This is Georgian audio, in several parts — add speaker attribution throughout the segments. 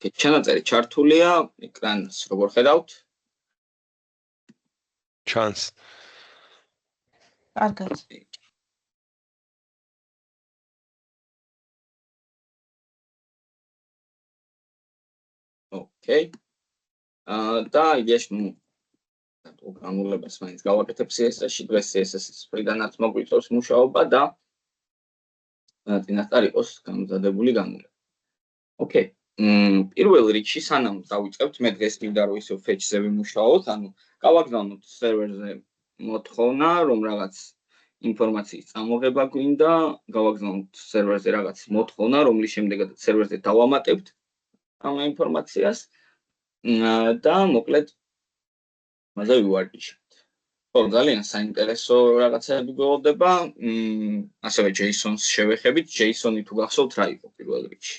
Speaker 1: ჩანაწერი ჩართულია, ეკრანს როგორ ხედავთ?
Speaker 2: ჩანს.
Speaker 3: კარგად.
Speaker 1: ოკეი. და იდეაში პროგრამულებას მაინც გავაკეთებ CSS-ში, დღეს CSS-ის ფრიდანაც მოგვიწევს მუშაობა და წინასწარ იყოს გამზადებული განვლება. ოკეი. პირველ რიგში სანამ დავიწყებთ, მე დღეს მინდა რომ ისევ fetch-ზე ვიმუშაოთ, ანუ გავაგზავნოთ სერვერზე მოთხოვნა, რომ რაღაც ინფორმაციის წამოღება გვინდა, გავაგზავნოთ სერვერზე რაღაც მოთხოვნა, რომლის შემდეგაც სერვერზე დავამატებთ ამ ინფორმაციას და მოკლედ მასე ვივარჯიშებთ. ხო, ძალიან საინტერესო რაღაცები გველოდება, ასევე JSON-ს შევეხებით, JSON-ი თუ გახსოვთ რა იყო პირველ რიგში?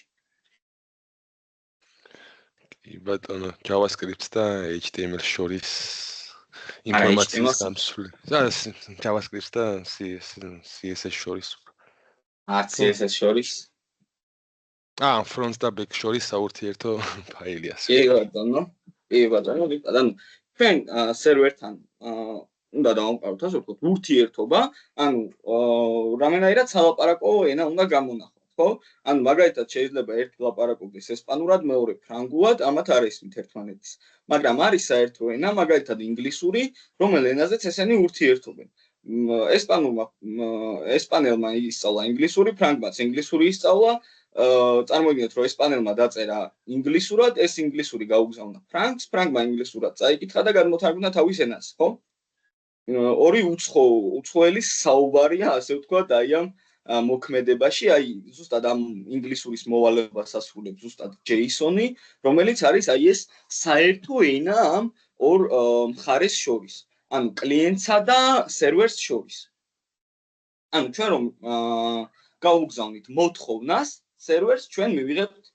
Speaker 2: კი ბატონო, JavaScript და HTML შორის ინფორმაციის გამოსვლი. JavaScript და CSS შორის.
Speaker 1: CSS შორის.
Speaker 2: front და back შორის საურთიერთო ფაილია.
Speaker 1: კი ბატონო. ანუ ჩვენ სერვერთან უნდა დავამყაროთ ასე ვთქვათ ურთიერთობა, ანუ რამენაირად სალაპარაკო ენა უნდა გამონახოთ, ხო? ანუ მაგალითად შეიძლება ერთი ლაპარაკობდეს ესპანურად, მეორე ფრანგულად, ამათ არ ესმით ერთმანეთის. მაგრამ არის საერთო ენა, მაგალითად ინგლისური, რომელ ენაზეც ესენი ურთიერთობენ. ესპანელმა ისწავლა ინგლისური, ფრანგმაც ინგლისური ისწავლა, წარმოიდგინეთ რომ ესპანელმა დაწერა ინგლისურად, ეს ინგლისური გაუგზავნა ფრანგს, ფრანგმა ინგლისურად წაიკითხა და გადმოთარგმნა თავის ენას, ხო? ორი უცხოელის საუბარია, ასე ვთქვათ, აი ამ მოქმედებაში, აი ზუსტად ამ ინგლისურის მოვალეობას ასრულებს ზუსტად JSON-ი, რომელიც არის აი ეს საერთო ენა ამ ორ მხარეს შორის, ანუ კლიენტსა და სერვერს შორის. ანუ ჩვენ რომ გავუგზავნით მოთხოვნას სერვერს, ჩვენ მივიღებთ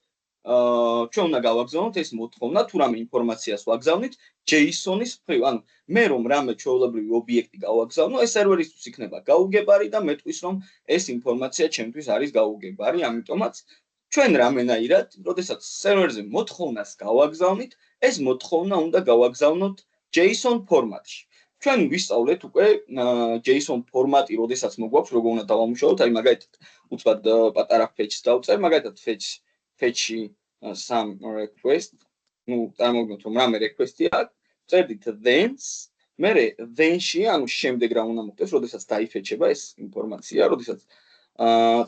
Speaker 1: ჩვენ უნდა გავაგზავნოთ ეს მოთხოვნა, თუ რამე ინფორმაციას ვაგზავნით JSON-ის მხრივ, ანუ მე რომ რამე ჩვეულებრივი ობიექტი გავაგზავნო, ეს სერვერისთვის იქნება გაუგებარი და მეტყვის რომ ეს ინფორმაცია ჩემთვის არის გაუგებარი, ამიტომაც ჩვენ რამენაირად, როდესაც სერვერზე მოთხოვნას გავაგზავნით, ეს მოთხოვნა უნდა გავაგზავნოთ JSON ფორმატში. ჩვენ ვისწავლეთ უკვე JSON ფორმატი, როდესაც მოგვაქვს, როგორ უნდა დავამუშავოთ, აი მაგალითად უცბად პატარა fetch-ს დავწერ, მაგალითად fetch-ში some request, წარმოგიდგენთ რომ რამე request-ი აქვს, წერდით thens, მერე then-ში, ანუ შემდეგ რა უნდა მოხდეს, როდესაც დაიფეჩება ეს ინფორმაცია, როდესაც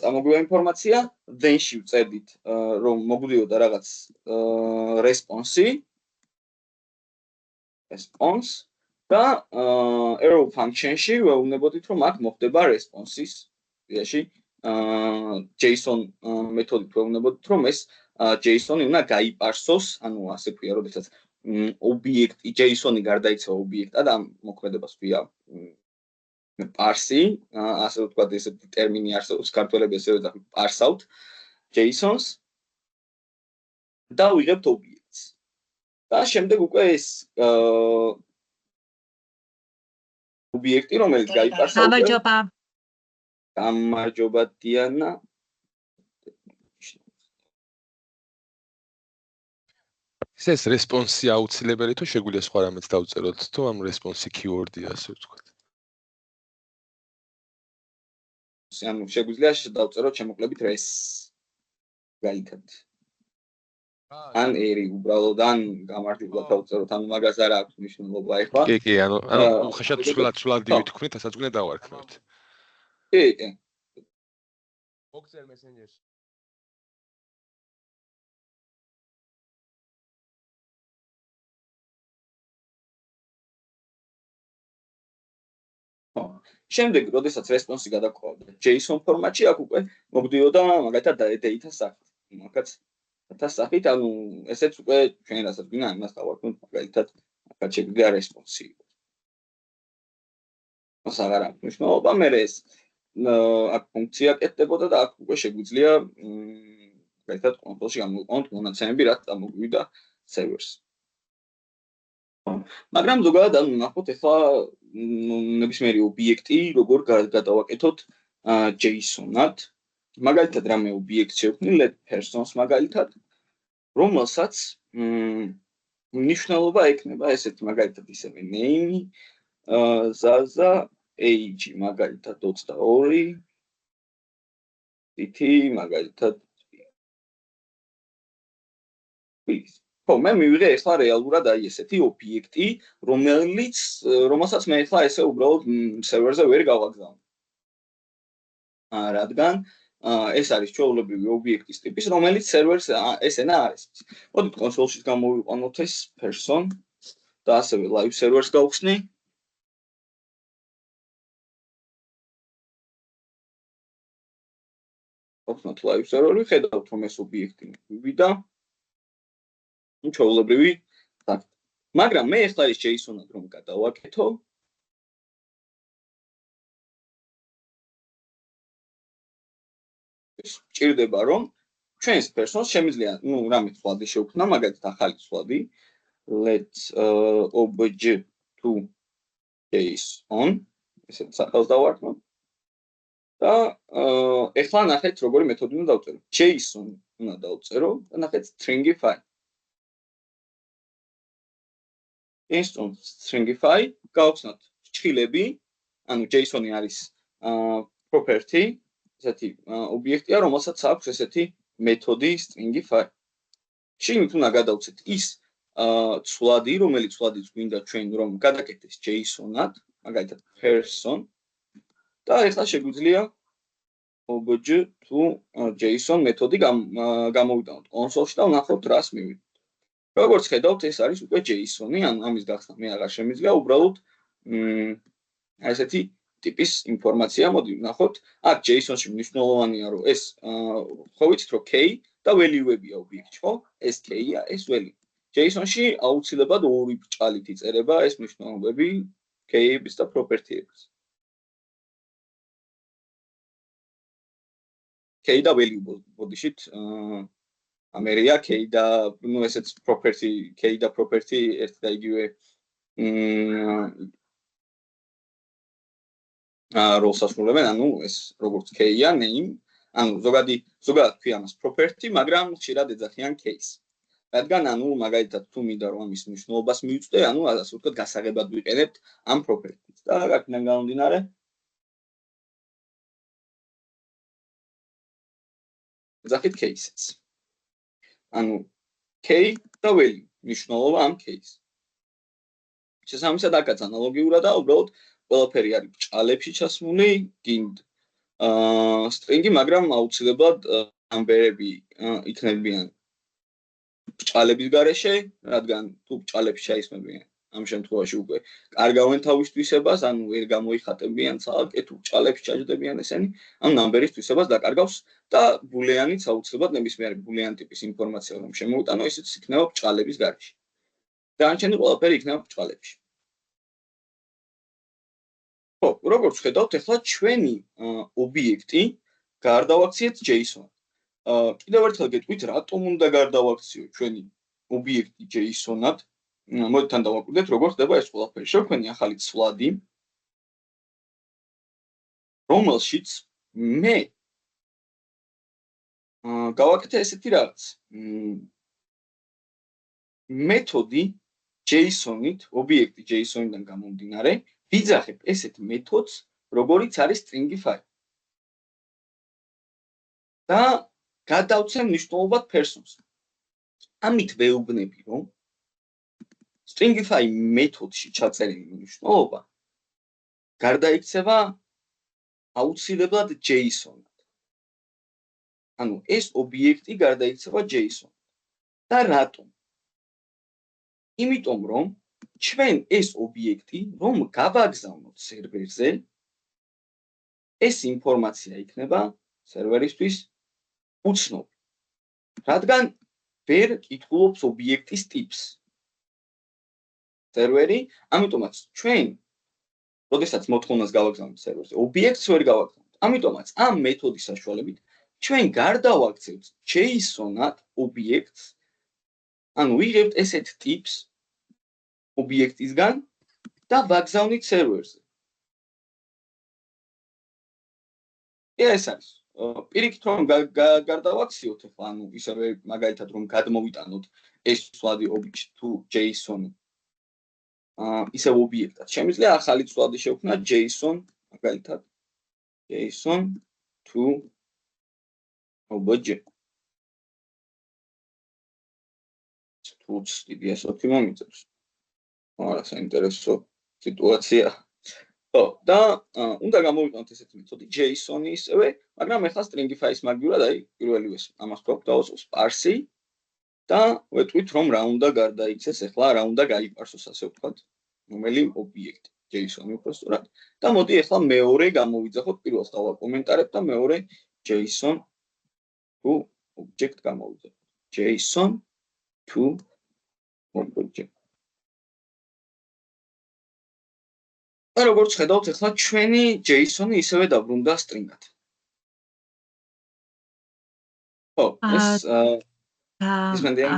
Speaker 1: წამოგვივა ინფორმაცია, then-ში ვწერდით რომ მოგვდიოდა რაღაც response და arrow function-ში ვეუბნებოდით რომ აქ მოხდება response-ის იაში JSON მეთოდით ვეუბნებოდით რომ ეს JSON-ი უნდა გაიპარსოს, ანუ ასე ქვია, როდესაც ობიექტი JSON-ი გარდაიცვალა ობიექტად, ამ მოქმედებას ქვია parse, ასე ვთქვათ, ესეთი ტერმინი არსებობს ქართველები ასევე პარსავთ JSON-ს და ვიღებთ ობიექტს. და შემდეგ უკვე ეს ობიექტი, რომელიც გაიპარსა, გამარჯობა დიანა.
Speaker 2: ეს response-ი აუცილებელი თუ შეგვიძლია სხვა რამეც დავწეროთ, თუ ამ response-ი keyword-ია, ასე ვთქვათ.
Speaker 1: ანუ შეგვიძლია დავწეროთ შემოკლებით res. გაიგეთ. ან ერი უბრალოდ ან გამარტივად დავწეროთ, ანუ მაგას არ აქვს მნიშვნელობა ეხლა.
Speaker 2: კი, ანუ ხაშად სულად ვთქვით, ასაც გვინდა დავარქმევთ.
Speaker 1: კი.
Speaker 4: მოგწერ messenger-ში.
Speaker 1: შემდეგ, როდესაც response-ი გადაგვყავდა JSON ფორმატში, აქ უკვე მოგვდიოდა მაგალითად data სახით. მაგაც data სახით, ანუ ესეც უკვე ჩვენ რასაც გვინდა, იმას დავარქმევთ, მაგალითად, აქაც შეგვიძლია response-ი. მას აღარ აქვს მნიშვნელობა, მე ეს აქ ფუნქცია კეთდებოდა და აქ უკვე შეგვიძლია მაგალითად კონსოლში გამოვიყვანოთ მონაცემები, რაც წამოგვივიდა servers. მაგრამ ზოგადად ანუ ნახოთ ახლა ნებისმიერი ობიექტი როგორ გადავაკეთოთ JSON-ად. მაგალითად რამე ობიექტს შევქმნი let persons მაგალითად, რომელსაც მნიშვნელობა ექნება ესეთი მაგალითად ისევე name, zaza, age მაგალითად 22, city მაგალითად ხო, მე მივიღე ახლა რეალურად აი ესეთი ობიექტი, რომელსაც მე ახლა ესე უბრალოდ სერვერზე ვერ გავაგზავნე. რადგან ეს არის ჩვეულებრივი ობიექტის ტიპის, რომელიც სერვერს ესენა არის. მოდით კონსოლში გამოვიყვანოთ ეს person და ასევე live servers გავხსნი. გავხსნათ live server-ი, ხედავთ რომ ეს ობიექტი მივიდა. ჩვეულებრივი ფაქტი. მაგრამ მე ახლა ის JSON-ად რომ გადავაკეთო, ჭირდება რომ ჩვენს person-ს შემიძლია, რამე ცვლადი შევქმნა, მაგალითად ახალი ცვლადი, let's obj to JSON, ესეთ სახელს დავარქმევ. და ახლა ნახეთ როგორი მეთოდი უნდა დავწერო. JSON უნდა დავწერო და ნახეთ stringify. Instance stringify გავხსნათ ჭხილები, ანუ JSON-ი არის property, ესეთი ობიექტია, რომელსაც აქვს ესეთი მეთოდი stringify. შიგნით უნდა გადავცეთ ის ცვლადი, რომელიც ცვლადიც გვინდა ჩვენ რომ გადაკეთდეს JSON-ად, მაგალითად person და ახლა შეგვიძლია obj to JSON მეთოდი გამოვიტანოთ კონსოლში და ვნახოთ რას მივიღეთ. როგორც ხედავთ, ეს არის უკვე JSON-ი, ანუ ამის გახსნა მე აღარ შემიძლია, უბრალოდ ესეთი ტიპის ინფორმაცია, მოდი ვნახოთ. აქ JSON-ში მნიშვნელოვანია, რომ ეს ხო ვიცით, რომ key და value-ებია ობიექტში, ხო? ეს key-ია, ეს value. JSON-ში აუცილებლად ორი ბრჭალით იწერება ეს მნიშვნელობები key-ების და property-ების. key და value ბოდიშით ამერია key და ესეც property, key და property ერთ და იგივე როლს ასრულებენ, ანუ ეს როგორც key-ია, name, ანუ ზოგადად თქვი ამას property, მაგრამ ხშირად ეძახიან case. რადგან ანუ მაგალითად თუ მინდა რომ ამის მნიშვნელობას მივუწვდე, ანუ ასე ვთქვათ, გასაღებად ვიყენებთ ამ property-ს. და აქედან გამომდინარე ეძახით case-ს. ანუ key და value მნიშვნელობა ამ case. შესაბამისად აქაც ანალოგიურადაა, უბრალოდ ყველაფერი არის ბრჭალებში ჩასმული, გინდ string-ი, მაგრამ აუცილებლად number-ები იქნებიან ბრჭალების გარეშე, რადგან თუ ბრჭალებში ჩაისმებიან, ამ შემთხვევაში უკვე კარგავენ თავის თვისებას, ანუ ვერ გამოიხატებიან ცალკე თუ ბრჭალებში ჩაჯდებიან ესენი, ამ number-ის თვისებას დაკარგავს და ბულეანიც აუცილებლად ნებისმიერი ბულეან ტიპის ინფორმაცია რომ შემოვიტანო, ისიც იქნება ბრჭალების გარეშე. დანარჩენი ყველაფერი იქნება ბრჭალებში. ხო, როგორც ხედავთ, ახლა ჩვენი ობიექტი გარდავაქციეთ JSON-ად. კიდევ ერთხელ გეტყვით, რატომ უნდა გარდავაქციო ჩვენი ობიექტი JSON-ად? მოდით თან დავაკვირდეთ, როგორ ხდება ეს ყველაფერი. შევქმნი ახალი ცვლადი, რომელშიც მე გავაკეთე ესეთი რაღაც. მეთოდი JSON-ით, ობიექტი JSON-დან გამომდინარე, ვიძახებ ესეთ მეთოდს, როგორიც არის stringify. და გადავცემ მნიშვნელობად person-ს. ამით ვეუბნები, რომ stringify მეთოდში ჩაწერილი მნიშვნელობა გარდაიქცევა აუცილებლად JSON-ად. ანუ ეს ობიექტი გარდაიქცევა JSON-ად. და რატომ? იმიტომ რომ ჩვენ ეს ობიექტი რომ გავაგზავნოთ სერვერზე, ეს ინფორმაცია იქნება სერვერისთვის უცნობი. რადგან ვერ კითხულობს ობიექტის ტიპს. სერვერი, ამიტომაც ჩვენ, როდესაც მოთხოვნას გავაგზავნებთ სერვერზე, ობიექტს ვერ გავაგზავნებთ. ამიტომაც ამ მეთოდის საშუალებით ჩვენ გარდავაქცევთ JSON-ად ობიექტს, ანუ ვიღებთ ესეთ ტიპს ობიექტისგან და ვაგზავნით სერვერზე. ეს არის პირიქით რომ გარდავაქციოთ ახლა ანუ ისევე მაგალითად რომ გადმოვიტანოთ ეს ცვლადი object to JSON ისევ ობიექტად შემიძლია ახალი ცვლადი შევქმნათ JSON მაგალითად JSON to object თუც დიდი ასოთი მომიწევს არა საინტერესო სიტუაცია ხო და უნდა გამოვიყენოთ ესეთი მეთოდი JSON-ი ისევე მაგრამ ახლა stringify-ის მაგივრად აი პირველივეს ამას გვაქვს დავასრულოთ parse და ვეტყვით რომ რა უნდა გარდაიქცეს ახლა რა უნდა გაიპარსოს ასე ვთქვათ რომელი ობიექტი JSON-ი უბრალოდ და მოდი ახლა მეორე გამოვიძახოთ პირველს დავაკომენტარებ და მეორე JSON to object გამოვიძახოთ JSON to object და როგორც ხედავთ ახლა ჩვენი JSON-ი ისევე დაბრუნდა string-ად ხო ეს მანდია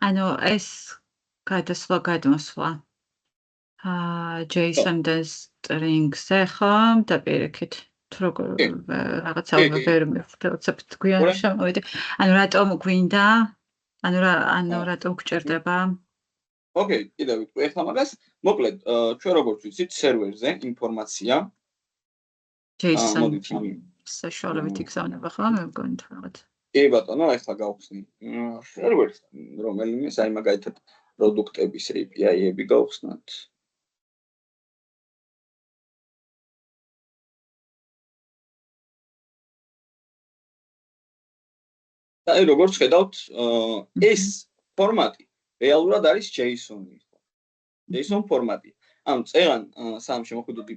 Speaker 3: ანუ ეს გადმოსვლა JSON და string-ზე ხომ და პირიქით თუ როგორ რაღაცა ვერ მივხვდეთ გვიან შემოვიდი ანუ რატომ გვინდა ანუ რატომ გჭირდება
Speaker 1: ოკეი კიდევ ვიტყვი ახლა მაგას მოკლედ ჩვენ როგორც ვიცით სერვერზე ინფორმაცია
Speaker 3: JSON საშუალებით იგზავნება ხო მე მგონი თუ რაღაც
Speaker 1: კი ბატონო ახლა გავხსნი სერვერს რომელიმე აი მაგალითად პროდუქტების API-ები გავხსნათ და აი როგორც ხედავთ ეს ფორმატი რეალურად არის JSON-ი JSON ფორმატი ანუ წეგან სამ შემოხვიდოდი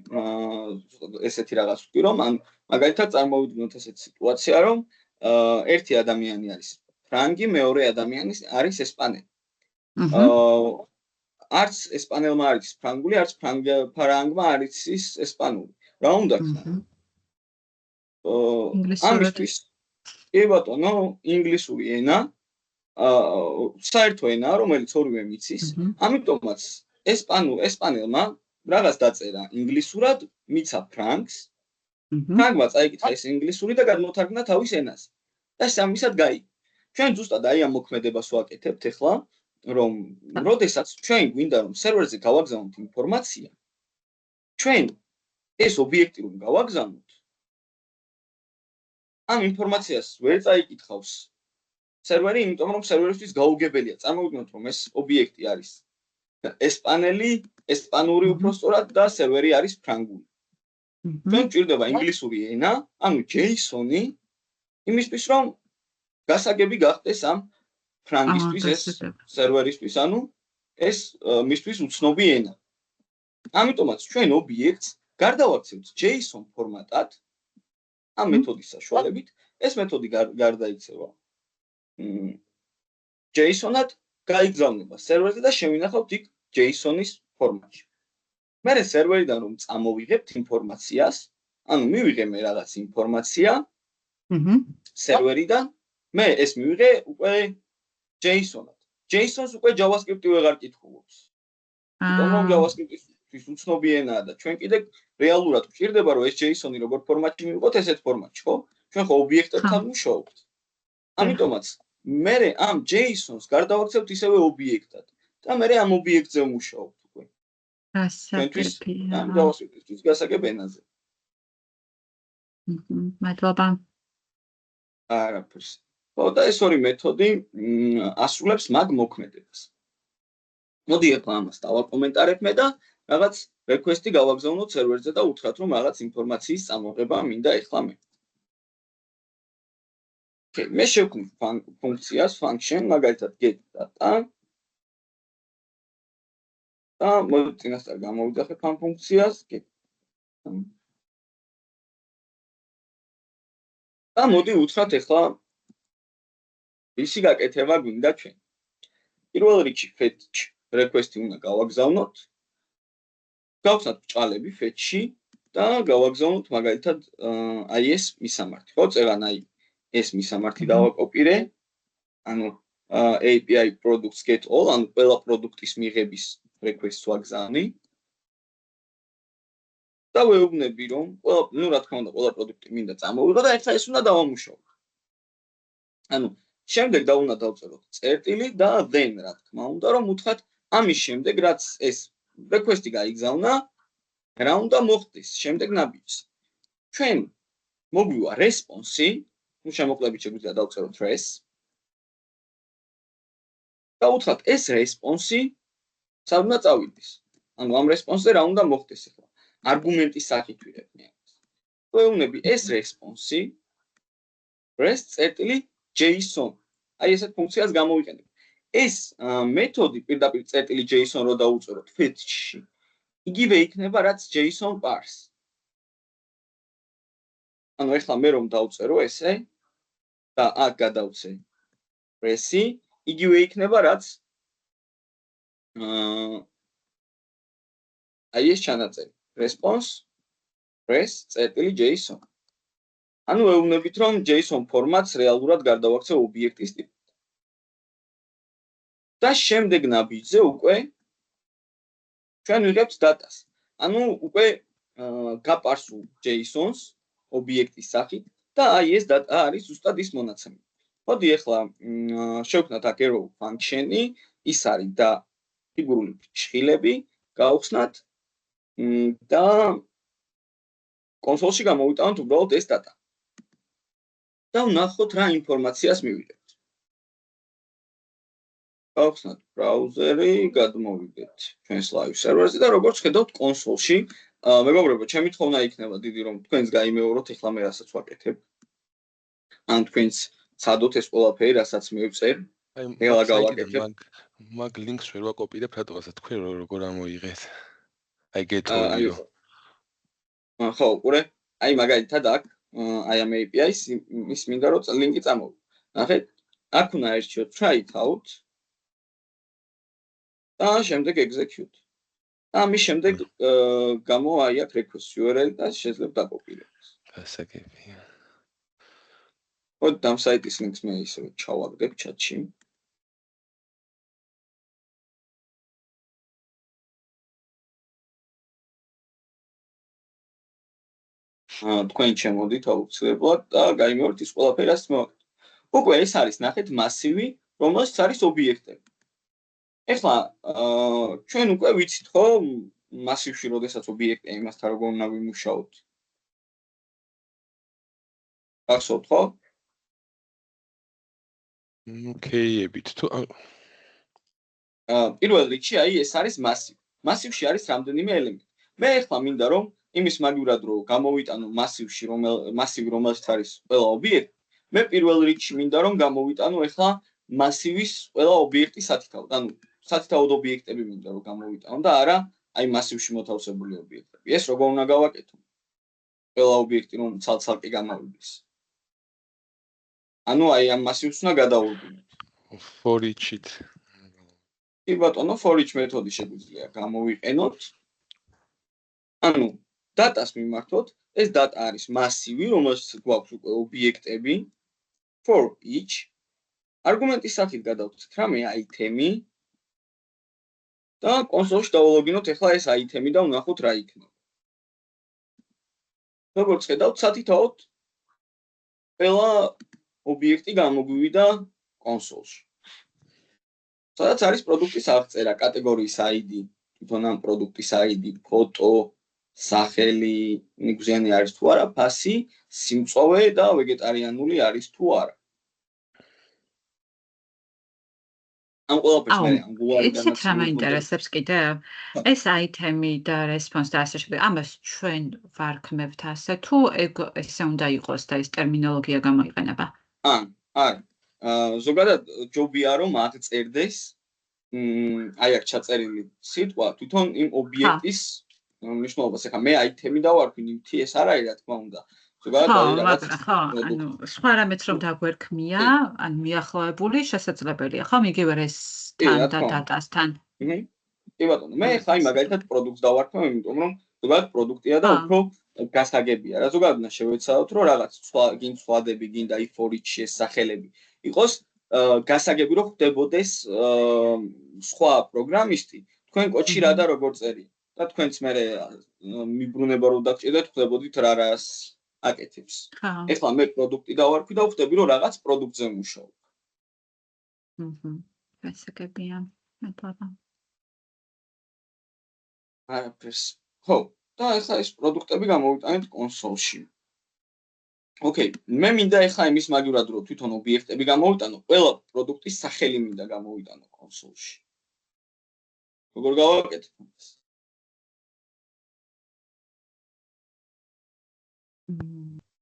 Speaker 1: ესეთი რაღაც ვთქვი რომ ან მაგალითად წარმოვიდგინოთ ესეთი სიტუაცია რომ ერთი ადამიანი არის ფრანგი მეორე ადამიანი არის ესპანელი არც ესპანელმა არის ფრანგული არც ფრანგმა არის ესპანური რა უნდა ქნა ამისთვის კი ბატონო ინგლისური ენა საერთო ენა რომელიც ორივე მიცის ამიტომაც ესპანელმა რაღაც დაწერა ინგლისურად მიცა ფრანგს ფრანგმა წაიკითხა ეს ინგლისური და გადმოთარგმნა თავის ენაზე და სამისად გაიგო ჩვენ ზუსტად აი ამ მოქმედებას ვაკეთებთ ახლა რომ როდესაც ჩვენ გვინდა რომ სერვერზე გავაგზავნოთ ინფორმაცია ჩვენ ეს ობიექტი რომ გავაგზავნოთ ამ ინფორმაციას ვერ წაიკითხავს სერვერი იმიტომ რომ სერვერისთვის გაუგებელია წარმოვიდგინოთ რომ ეს ობიექტი არის ესპანური უბრალოდ და სერვერი არის ფრანგული ჩვენ გვჭირდება ინგლისური ენა ანუ JSON-ი იმისთვის რომ გასაგები გახდეს ამ ფრანგისთვის ეს სერვერისთვის ანუ ეს მისთვის უცნობი ენა ამიტომაც ჩვენ ობიექტს გარდავაქცევთ JSON ფორმატად ამ მეთოდის საშუალებით ეს მეთოდი გარდაიქცევა JSON-ად გაიგზავნება სერვერზე და შევინახავთ იქ JSON-ის ფორმატში მერე სერვერიდან რომ წამოვიღებთ ინფორმაციას ანუ მივიღე მე რაღაც ინფორმაცია სერვერიდან მე ეს მივიღე უკვე JSON-ად JSON-ს უკვე JavaScript-ი ვეღარ კითხულობს იმიტომ რომ JavaScript-ის უცნობი ენაა და ჩვენ კიდე რეალურად გვჭირდება რომ ეს JSON-ი როგორ ფორმატში მივიღოთ ესეთ ფორმატში ხო ჩვენ ხო ობიექტებთან ვმუშაობთ ამიტომაც მე ამ JSON-ს გარდავაქცევთ ისევე ობიექტად და მე ამ ობიექტზე ვმუშაობთ უკვე
Speaker 3: გასაგებია
Speaker 1: ამ JavaScript-ისთვის გასაგებ ენაზე
Speaker 3: მადლობა
Speaker 1: არაფერს ხო და ეს ორი მეთოდი ასრულებს მაგ მოქმედებას მოდი ახლა ამას დავაკომენტარებ მე და რაღაც request-ი გავაგზავნოთ სერვერზე და უთხრათ რომ რაღაც ინფორმაციის წამოღება მინდა ახლა მე მე შევქმნით ფუნქციას function მაგალითად get data და მოდი წინასწარ გამოვიძახებ ამ ფუნქციას get და მოდი უთხრათ ახლა ისი გაკეთება გვინდა ჩვენ პირველ რიგში fetch request-ი უნდა გავაგზავნოთ გავხსნათ ბრჭყალები fetch-ში და გავაგზავნოთ მაგალითად აი ეს მისამართი ხო წეგან აი ეს მისამართი დავაკოპირე ანუ API products get all ანუ ყველა პროდუქტის მიღების request-ს ვაგზავნი და ვეუბნები რომ ნუ რა თქმა უნდა ყველა პროდუქტი მინდა წამოვიღო და ეხლა ეს უნდა დავამუშავო. ანუ შემდეგ უნდა დავწეროთ წერტილი და then რა თქმა უნდა რომ უთხრათ ამის შემდეგ რაც ეს request-ი გაიგზავნა რა უნდა მოხდეს შემდეგ ნაბიჯს. ჩვენ მოგვივა response-ი, ნუ შემოკლებით შეგვიძლია დავწეროთ res და უთხრათ ეს response-ი სად უნდა წავიდეს. ანუ ამ response-ზე რა უნდა მოხდეს ახლა. არგუმენტის სახით ვიღებნი ამას. ვეუბნები ეს response-ი res.json. აი ესეთ ფუნქციას გამოვიყენებ. ეს მეთოდი პირდაპირ .json რო დაუწეროთ fetch-ში. იგივე იქნება რაც JSON parse. ანუ ახლა მე რომ დავწერო ესე და აქ გადავცე res-ი, იგივე იქნება რაც აი ეს ჩანაწერი. response res.json. ანუ ვეუბნებით რომ JSON ფორმატს რეალურად გარდავაქცე ობიექტის ტიპით. და შემდეგ ნაბიჯზე უკვე ჩვენ ვიღებთ დატას. ანუ უკვე გაპარსულ JSON-ს ობიექტის სახით და აი ეს დატა არის ზუსტად ის მონაცემი. მოდი ახლა შევქმნათ აქ arrow function-ი, ის არის და ფიგურული შხილები გავხსნათ და კონსოლში გამოვიტანოთ უბრალოდ ეს დატა. და ვნახოთ რა ინფორმაციას მივიღებთ. გავხსნათ ბრაუზერი, გადმოვიდეთ ჩვენს live server-ზე და როგორც ხედავთ კონსოლში, მეგობრებო, ჩემი თხოვნა იქნება დიდი რომ თქვენს გაიმეოროთ ახლა მე რასაც ვაკეთებ. ან თქვენს ცადოთ ეს ყველაფერი, რასაც მივწერ. ელა გავაკეთებ.
Speaker 2: მაგ ლინკს ვერ ვაკოპირებ, რატომაც თქვენ როგორ ამოიღეთ. აი გეტყვიო.
Speaker 1: ხო, ყურე, აი მაგალითად აქ აი ამ API-ს ის მინდა რომ ლინკი წამოვიდე. ნახეთ, აქ უნდა ერჩიოთ try it out. და შემდეგ execute. და ამის შემდეგ გამოვა აი აქ request URL და შეიძლება დაკოპირდეს.
Speaker 2: გასაგებია.
Speaker 1: მოდი ამ საიტის ლინკს მე ისე ჩავაგდებ chat-ში. თქვენ შემოდით აუცილებლად და გაიმეორეთ ის ყველაფერი რაც მოვაკეთე. უკვე ეს არის ნახეთ მასივი, რომელშიც არის ობიექტები. ეხლა ჩვენ უკვე ვიცით ხო მასივში როდესაც ობიექტია იმასთან როგორ უნდა ვიმუშაოთ. ახსოვთ ხო?
Speaker 2: კეიებით თუ
Speaker 1: პირველ რიგში აი ეს არის მასივი. მასივში არის რამდენიმე ელემენტი. მე ახლა მინდა რომ იმის მაგივრად რომ გამოვიტანო მასივი რომელშიც არის ყველა ობიექტი, მე პირველ რიგში მინდა რომ გამოვიტანო ახლა მასივის ყველა ობიექტის სათითაოდ. ანუ სათითაოდ ობიექტები მინდა რომ გამოვიტანო და არა აი მასივში მოთავსებული ობიექტები. ეს როგორ უნდა გავაკეთო? ყველა ობიექტი რომ ცალ-ცალკე გამოვიდეს. ანუ აი ამ მასივს უნდა გადავუდგინოთ.
Speaker 2: for each-ით.
Speaker 1: კი ბატონო, for each მეთოდი შეგვიძლია გამოვიყენოთ. ანუ დატას მიმართოთ, ეს დატა არის მასივი, რომელშიც გვაქვს უკვე ობიექტები for each. არგუმენტის სახით გადავწყვეტ რამე აიტემი და კონსოლში დავალოგინოთ ახლა ეს აიტემი და ვნახოთ რა იქნება. როგორც ხედავთ, სათითაოდ ყველა ობიექტი გამოგვივიდა კონსოლში. სადაც არის პროდუქტის აღწერა, კატეგორიის ID, თვითონ ამ პროდუქტის ID, ფოტო, სახელი, მიგზიანი არის თუ არა, ფასი, სიმწოვე და ვეგეტარიანული არის თუ არა. ამ ყველაფერს მე
Speaker 3: იცით რა მაინტერესებს კიდევ? ეს აიტემი და response და ასე შემდეგ. ამას ჩვენ ვარქმევთ ასე თუ ესე უნდა იყოს და ეს ტერმინოლოგია გამოიყენება?
Speaker 1: არა. ზოგადად ჯობია რომ აღწერდეს აი აქ ჩაწერილი სიტყვა თვითონ იმ ობიექტის მნიშვნელობას. ეხლა მე აიტემი დავარქვი ნივთი ეს არ არის რა თქმა უნდა. ზოგადად არის რაღაც
Speaker 3: ხო, ანუ სხვა რამეც რომ დაგვერქმია, ან მიახლოებული შესაძლებელია, ხო, იგივე resთან და data-სთან.
Speaker 1: კი ბატონო, მე ხაი მაგალითად პროდუქტს დავარქვევ, იმიტომ რომ ზოგადად პროდუქტია და უფრო გასაგებია. რა ზოგადად უნდა შევეცადოთ, რომ რაღაც გინ სხვადები, გინდა აი for each ეს სახელები იყოს გასაგები, რომ ხდებოდეს სხვა პროგრამისტი თქვენ კოდში რა და როგორ წერია. და თქვენც მე მიბრუნება რომ დაგჭირდეთ, ხდებოდით რა რას აკეთებს.
Speaker 3: ხა.
Speaker 1: ეხლა მე პროდუქტი დავარქვი და ვხვდები რომ რაღაც პროდუქტზე მუშაობ.
Speaker 3: გასაგებია. მეთქვა.
Speaker 1: არაფერს. ხო, და ეხლა ეს პროდუქტები გამოვიტანეთ კონსოლში. ოკეი, მე მინდა ეხლა იმის მაგივრად რომ თვითონ ობიექტები გამოვიტანო, ყველა პროდუქტის სახელი მინდა გამოვიტანო კონსოლში. როგორ გავაკეთებ ამას?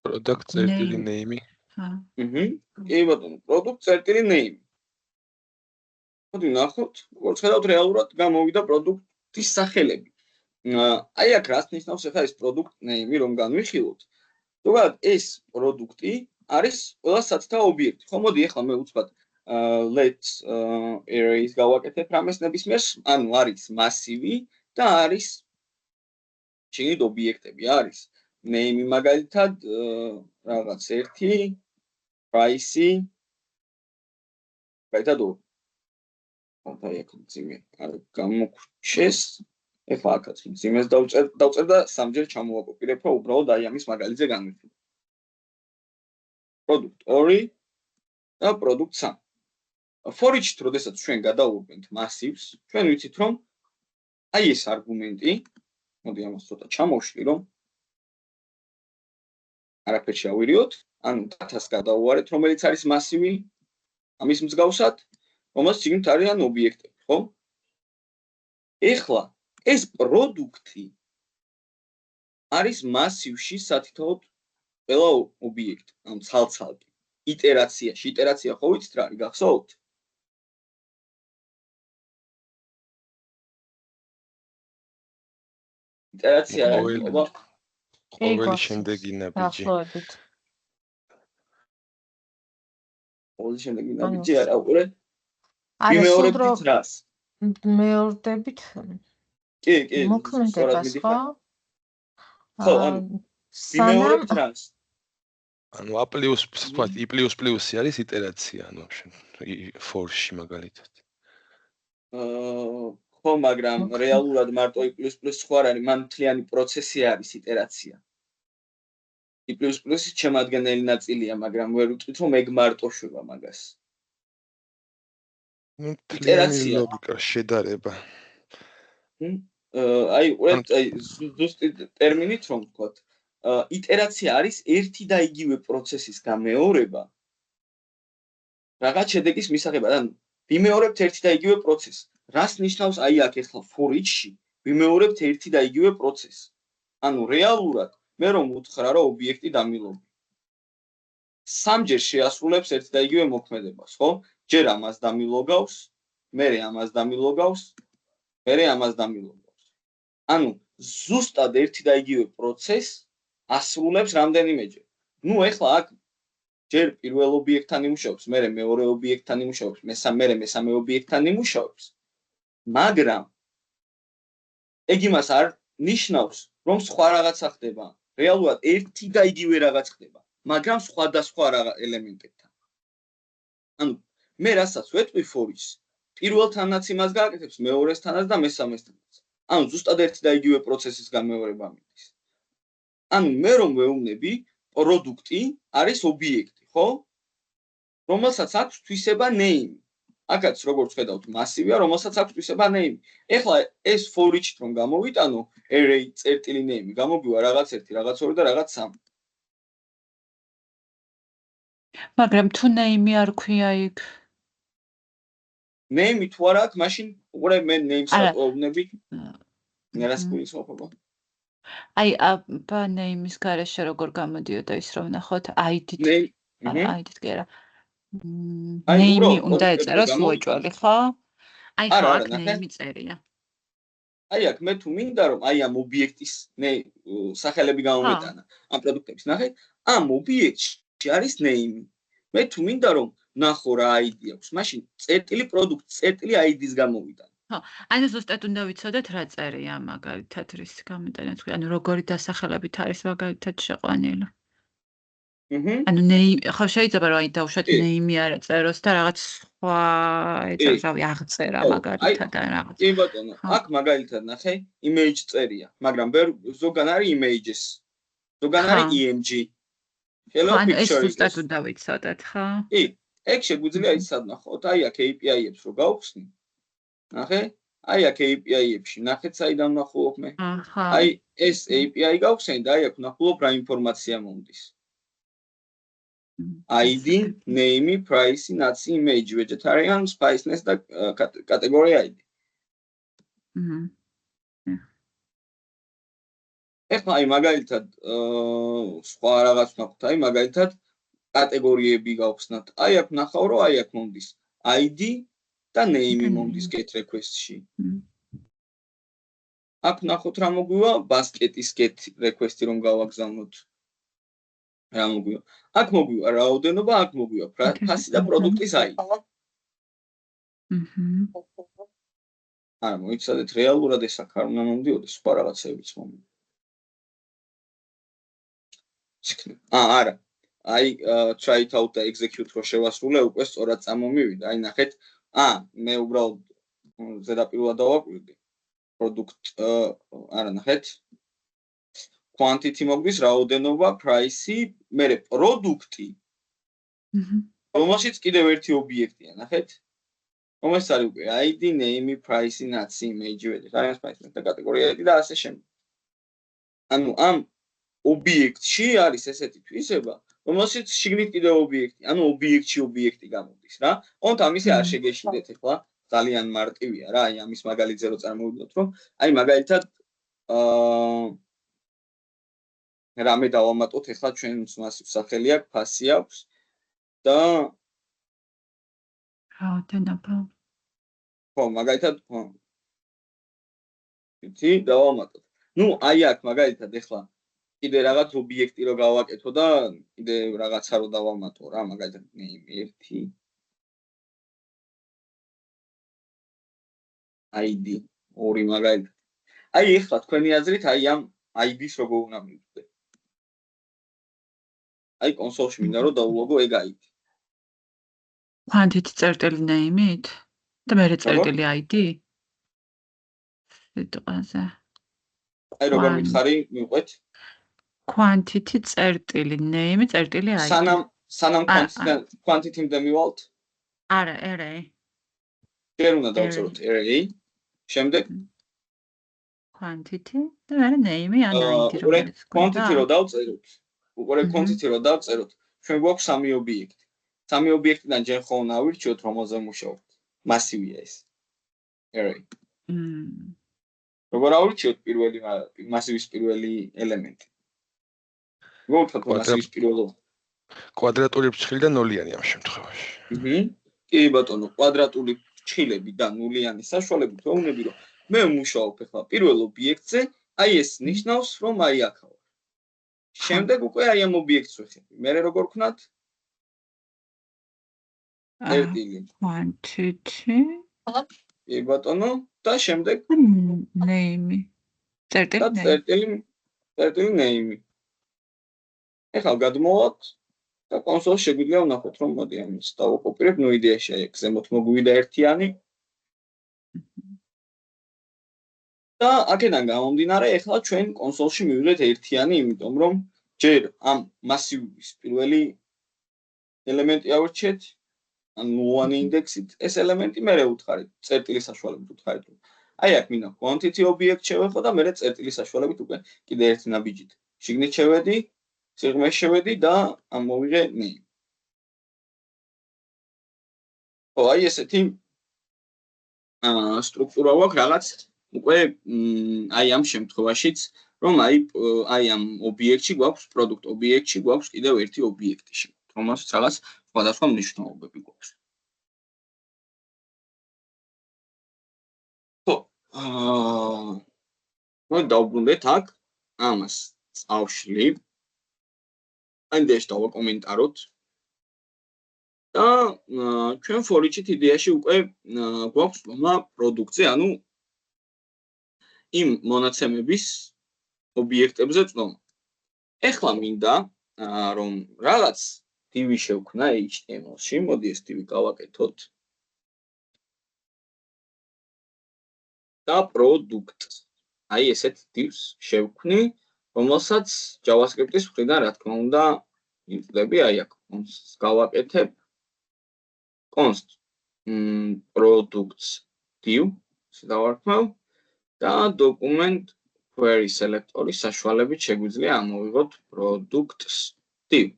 Speaker 2: product წერტილი name.
Speaker 3: ხა.
Speaker 1: კი ბატონო, product წერტილი name. მოდი ნახოთ, როგორც ხედავთ რეალურად გამოვიდა პროდუქტის სახელები. აი აქ რას ნიშნავს ახლა ეს product name რომ განვიხილოთ? ზოგადად ეს პროდუქტი არის ყველა სათითაო ობიექტი. ხო, მოდი ახლა მე უცბად let's arrays გავაკეთებ რამეს ნებისმიერს, ანუ არის მასივი და არის შეგიძლიათ ობიექტები არის name მაგალითად რაღაც 1 price მაგალითად 2 აი აქ მძიმე არ გამოგჩეს ეხლა აქაც მძიმეს დავწერ და სამჯერ ჩამოვაკოპირებ რომ უბრალოდ აი ამის მაგალითზე განვიხილო product 2 და product 3 for each როდესაც ჩვენ გადავუყენთ massives ჩვენ ვიცით რომ აი ეს არგუმენტი მოდი ამას ცოტა ჩამოვშლი რომ არაფერ შევირიოთ ანუ დათას გადავუარეთ რომელიც არის მასივი ამის მსგავსად რომელსაც იგივე არიან ობიექტები ხო ეხლა ეს პროდუქტი არის მასივში სათითაოდ ყველა ობიექტი ამ ცალ-ცალკე იტერაციაში იტერაცია ხო ვიცით რა არის გახსოვთ იტერაცია რა
Speaker 2: ყოველი შემდეგი ნაბიჯი
Speaker 1: ყოველი შემდეგი ნაბიჯი არა უყურე მიმეორებდით რას
Speaker 5: მეორდებით
Speaker 1: კი
Speaker 5: მოქმედებას ხო
Speaker 1: ხო ანუ მიმეორებთ რას
Speaker 2: ანუ a პლუს ვთქვათ i პლუს პლუსი არის იტერაცია ანუ for-ში მაგალითად
Speaker 1: ხო მაგრამ რეალურად მარტო i პლუს პლუსი ხო არ არის მან მთლიანი პროცესი არის იტერაცია i პლუს პლუსის შემადგენელი ნაწილია მაგრამ ვერ ვიტყვით რომ ეგ მარტო შვება მაგას
Speaker 2: ну იტერაცია ლოგიკა შედარება
Speaker 1: აი ზუსტი ტერმინით რომ ვთქვათ იტერაცია არის ერთი და იგივე პროცესის გამეორება რაღაც შედეგის მისაღებად ანუ ვიმეორებთ ერთი და იგივე პროცესს რას ნიშნავს აი აქ ახლა for each-ში ვიმეორებთ ერთი და იგივე პროცესს ანუ რეალურად მე რომ უთხრა რომ ობიექტი დამილოვი სამჯერ შეასრულებს ერთი და იგივე მოქმედებას ხო ჯერ ამას დამილოგავს მერე ამას დამილოგავს მერე ამას დამილოგავს ანუ ზუსტად ერთი და იგივე პროცესს ასრულებს რამდენიმეჯერ ნუ ეხლა აქ ჯერ პირველ ობიექტთან იმუშავებს მერე მეორე ობიექტთან იმუშავებს მესამე ობიექტთან იმუშავებს მაგრამ ეგ იმას არ ნიშნავს რომ სხვა რაღაცა ხდება რეალურად ერთი და იგივე რაღაც ხდება მაგრამ სხვადასხვა ელემენტებთან ანუ მე რასაც ვეტყვი for-ის პირველთანაც იმას გააკეთებს მეორესთანაც და მესამესთანაც ანუ ზუსტად ერთი და იგივე პროცესის გამეორება მიდის ანუ მე რომ ვეუბნები პროდუქტი არის ობიექტი ხო რომელსაც აქვს თვისება name აქაც როგორც ხედავთ მასივია რომელსაც აქვს თვისება name ეხლა ეს for each რომ გამოვიტანო array წერტილი name გამოგივა რაღაც 1 რაღაც 2 და რაღაც 3
Speaker 3: მაგრამ თუ name არ ქვია იქ
Speaker 1: name თუ არ აქვს მაშინ უყურე მე names აკეთებნები ნერას კულის ოფობა
Speaker 3: აი აბა name-ის გარეშე როგორ გამოდიოდა ის რომ ნახოთ ID-ით ID-ით კი არა name უნდა ეწეროს უეჭველი ხო აი ხო აქ name წერია
Speaker 1: აი აქ მე თუ მინდა რომ აი ამ ობიექტის სახელები გამოვეტანა ამ პროდუქტების ნახე ამ ობიექტში არის name მე თუ მინდა რომ ნახო რა ID აქვს მაშინ წერტილი პროდუქტ წერტილი ID-ს გამოვიტანე
Speaker 3: ხო ანუ ზუსტად უნდა ვიცოდეთ რა წერია მაგალითად რის გამოტანა თქვი ანუ როგორი დასახელებით არის მაგალითად შეყვანილი ანუ ხო შეიძლება რომ აი დავუშვათ name-ი არ წეროს და რაღაც სხვა ეწეროს, რავი, აღწერა მაგალითად და რაღაც.
Speaker 1: კი ბატონო, აქ მაგალითად ნახე, image წერია, მაგრამ ზოგან არის images. ზოგან არის img.
Speaker 3: ხო, ანუ ეს ზუსტად უნდა ვიცოდეთ, ხო?
Speaker 1: კი, ეგ შეგვიძლია ისად ნახოთ, აი აქ API-ებს რო გავხსნი. ნახე? აი აქ API-ებში ნახეთ საიდან ვნახულობ მე. აი ეს API გავხსენი და აი აქ ვნახულობ რა ინფორმაცია მომდის. ID, name, price, nuts, image, vegetarian, spiciness და category ID. ეხლა აი მაგალითად სხვა რაღაც ვნახოთ, აი მაგალითად კატეგორიები გავხსნათ. აი აქ ვნახავ რომ აი აქ მომდის ID და name მომდის get request-ში. აქ ვნახოთ რა მოგვივა basket-ის get request-ი რომ გავაგზავნოთ. რა მოგვივა? აქ მოგვივა რაოდენობა, აქ მოგვივა ფასი და პროდუქტის ID. არა, მოიცადეთ რეალურად ეს აქ არ უნდა მომდიოდეს, სხვა რაღაცებიც მომდის. არა. აი try it out და execute რო შევასრულე, უკვე სწორად წამომივიდა. აი ნახეთ, მე უბრალოდ ზედაპირულად დავაკვირდი. product არა ნახეთ. quantity მოგდის, რაოდენობა, price-ი, მერე პროდუქტი. რომელშიც კიდევ ერთი ობიექტია, ნახეთ. რომელშიც არის უკვე ID, name, price, nuts, image, vegetarian, spiciness და კატეგორია ID და ასე შემდეგ. ანუ ამ ობიექტში არის ესეთი თვისება, რომელშიც შიგნით კიდევ ობიექტი, ანუ ობიექტში ობიექტი გამოდის რა. თუმცა ამისი არ შეგეშინდეთ ახლა, ძალიან მარტივია რა, აი ამის მაგალითზე რო წარმოვიდოთ, რომ აი მაგალითად რამე დავამატოთ ახლა ჩვენს მასივს სახელი აქვს, ფასი აქვს და
Speaker 3: რაოდენობა.
Speaker 1: ხო, მაგალითად იცი დავამატოთ. ნუ აი აქ მაგალითად ახლა კიდე რაღაც ობიექტი რო გავაკეთო და კიდე რაღაცა რო დავამატო რა, მაგალითად name 1 ID 2 მაგალითად. აი ახლა თქვენი აზრით აი ამ ID-ს როგორ უნდა მივხვდე? აი კონსოლში მინდა რომ დავულოგო ეგ ID.
Speaker 3: quantity წერტილი name-ით და მე წერტილი ID. სიტყვაზე.
Speaker 1: აი როგორ მითხარი, მივყვეთ?
Speaker 3: quantity წერტილი name, წერტილი ID.
Speaker 1: სანამ quantity-მდე მივალთ?
Speaker 3: არა, array.
Speaker 1: ჯერ უნდა დავწეროთ array. შემდეგ
Speaker 3: quantity და მე name ან ID რომელიც
Speaker 1: quantity რო დავწეროთ. უკვე quantity რო დავწეროთ, ჩვენ გვაქვს სამი ობიექტი. სამი ობიექტიდან ჯერ ხო უნდა ავირჩიოთ, რომელზე მუშაობთ. მასივია ეს. array. როგორ ავირჩიოთ პირველი მასივის პირველი ელემენტი? ვთქვათ მასივის პირველი
Speaker 2: კვადრატული ფრჩხილი და ნულიანი ამ შემთხვევაში.
Speaker 1: კი ბატონო, კვადრატული ფრჩხილები და ნულიანი საშუალებით ვეუბნები, რომ მე ვმუშაობ ახლა პირველ ობიექტზე, აი ეს ნიშნავს, რომ აი აქ ვარ. შემდეგ უკვე აი ამ ობიექტს ვეხები. მე როგორ ვქნათ? წერტილი.
Speaker 3: quantity.
Speaker 1: კი ბატონო, და შემდეგ
Speaker 3: name.
Speaker 1: წერტილი name. ეხლა გადმოვაყ და კონსოლში შეგვიძლია ვნახოთ, რომ მოდი ამის დავაკოპირებ, ნუ იდეაში აი ზემოთ მოგვივიდა ერთიანი. და აქედან გამომდინარე, ეხლა ჩვენ კონსოლში მივიღეთ ერთიანი, იმიტომ რომ ჯერ ამ მასივის პირველი ელემენტი ავირჩიეთ, ან ნულოვანი ინდექსით, ეს ელემენტი მე ვუთხარით, წერტილის საშუალებით ვუთხარით. აი აქ მინდა quantity ობიექტ შევეხო და მე წერტილის საშუალებით უკვე კიდე ერთი ნაბიჯით. შიგნით შევედი, სიღრმეში შევედი და ამ მოვიღე name. ხო, აი ესეთი სტრუქტურა გვაქვს რაღაც უკვე აი ამ შემთხვევაშიც, რომ აი ამ ობიექტში გვაქვს product ობიექტში გვაქვს კიდევ ერთი ობიექტი შევეთ, რომელსაც რაღაც სხვადასხვა მნიშვნელობები გვაქვს. ხო, მოდი დავბრუნდეთ აქ ამას წავშლი. ანდეშ დავაკომენტაროთ. და ჩვენ for-ით იდეაში უკვე გვაქვს პომა პროდუქტზე, ანუ იმ მონაცემების ობიექტებზე წვდომა. ეხლა მინდა რომ რაღაც div-ი შევქმნა HTML-ში, მოდი ეს div-ი გავაკეთოთ. და product. აი ესეთ div-ს შევქმნი, რომელსაც JavaScript-ის მხრიდან რა თქმა უნდა იმწდები, აი აქ const გავაკეთებ. const products div დავარქმევ და document query selector-ის საშუალებით შეგვიძლია ამოვიღოთ products div.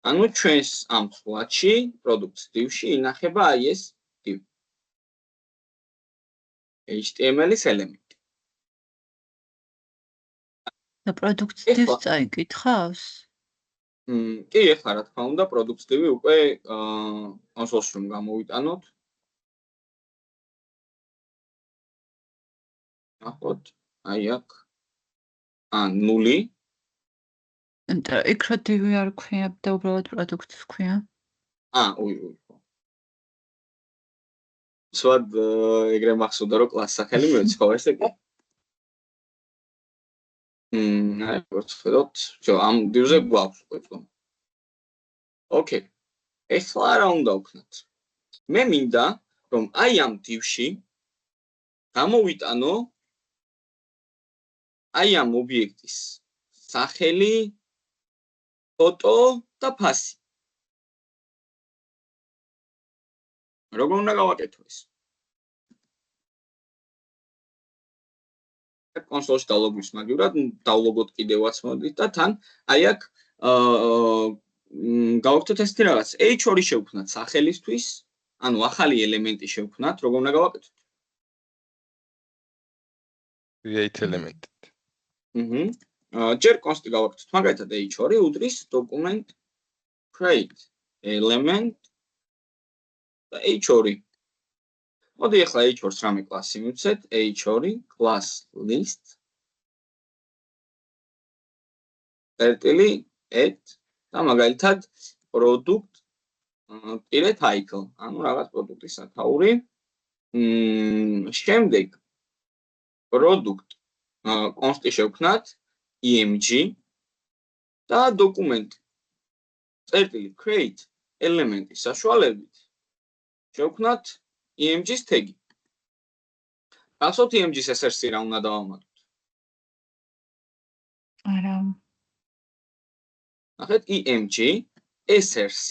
Speaker 1: ანუ ჩვენს ამ სლაჩში products div-ში ინახება აი ეს div. HTML-ის ელემენტი.
Speaker 3: და products div-ს წაიკითხავს?
Speaker 1: კი, ეხლა რა თქმა უნდა products div-ი უკვე კონსოლში რომ გამოვიტანოთ. ნახოთ, აი აქ. 0.
Speaker 3: და იქ რა div-ი არ ქვია და უბრალოდ products ქვია?
Speaker 1: უი. სვად ეგრე მახსოვდა რომ კლას სახელი მეცხოვა ესე კი. აი ვთქვით, ამ div-ზე გვაქვს უკვე. ოკეი. ეხლა რა უნდა ვქნათ? მე მინდა რომ აი ამ div-ში გამოვიტანო აი ამ ობიექტის სახელი, ფოტო და ფასი. როგორ უნდა გავაკეთო ეს? კონსოლში დავლოგვის მაგივრად დავლოგოთ კიდევაც მოდით და თან აი აქ გავაკეთოთ ესეთი რაღაც. h2 შევქმნათ სახელისთვის, ანუ ახალი ელემენტი შევქმნათ, როგორ უნდა გავაკეთოთ?
Speaker 2: create element.
Speaker 1: ჯერ const-ი გავაკეთოთ, მაგალითად h2 უდრის document create element და h2. მოდი ახლა h2-ს რამე კლასი მივცეთ, h2 class list წერტილი add და მაგალითად product title, ანუ რაღაც პროდუქტის სათაური. შემდეგ product const-ი შევქმნათ img და document წერტილი create element-ის საშუალებით შევქმნათ img-ის tag-ი. გახსოვთ img-ის SRC რა უნდა დავამატოთ?
Speaker 3: არა.
Speaker 1: ნახეთ img SRC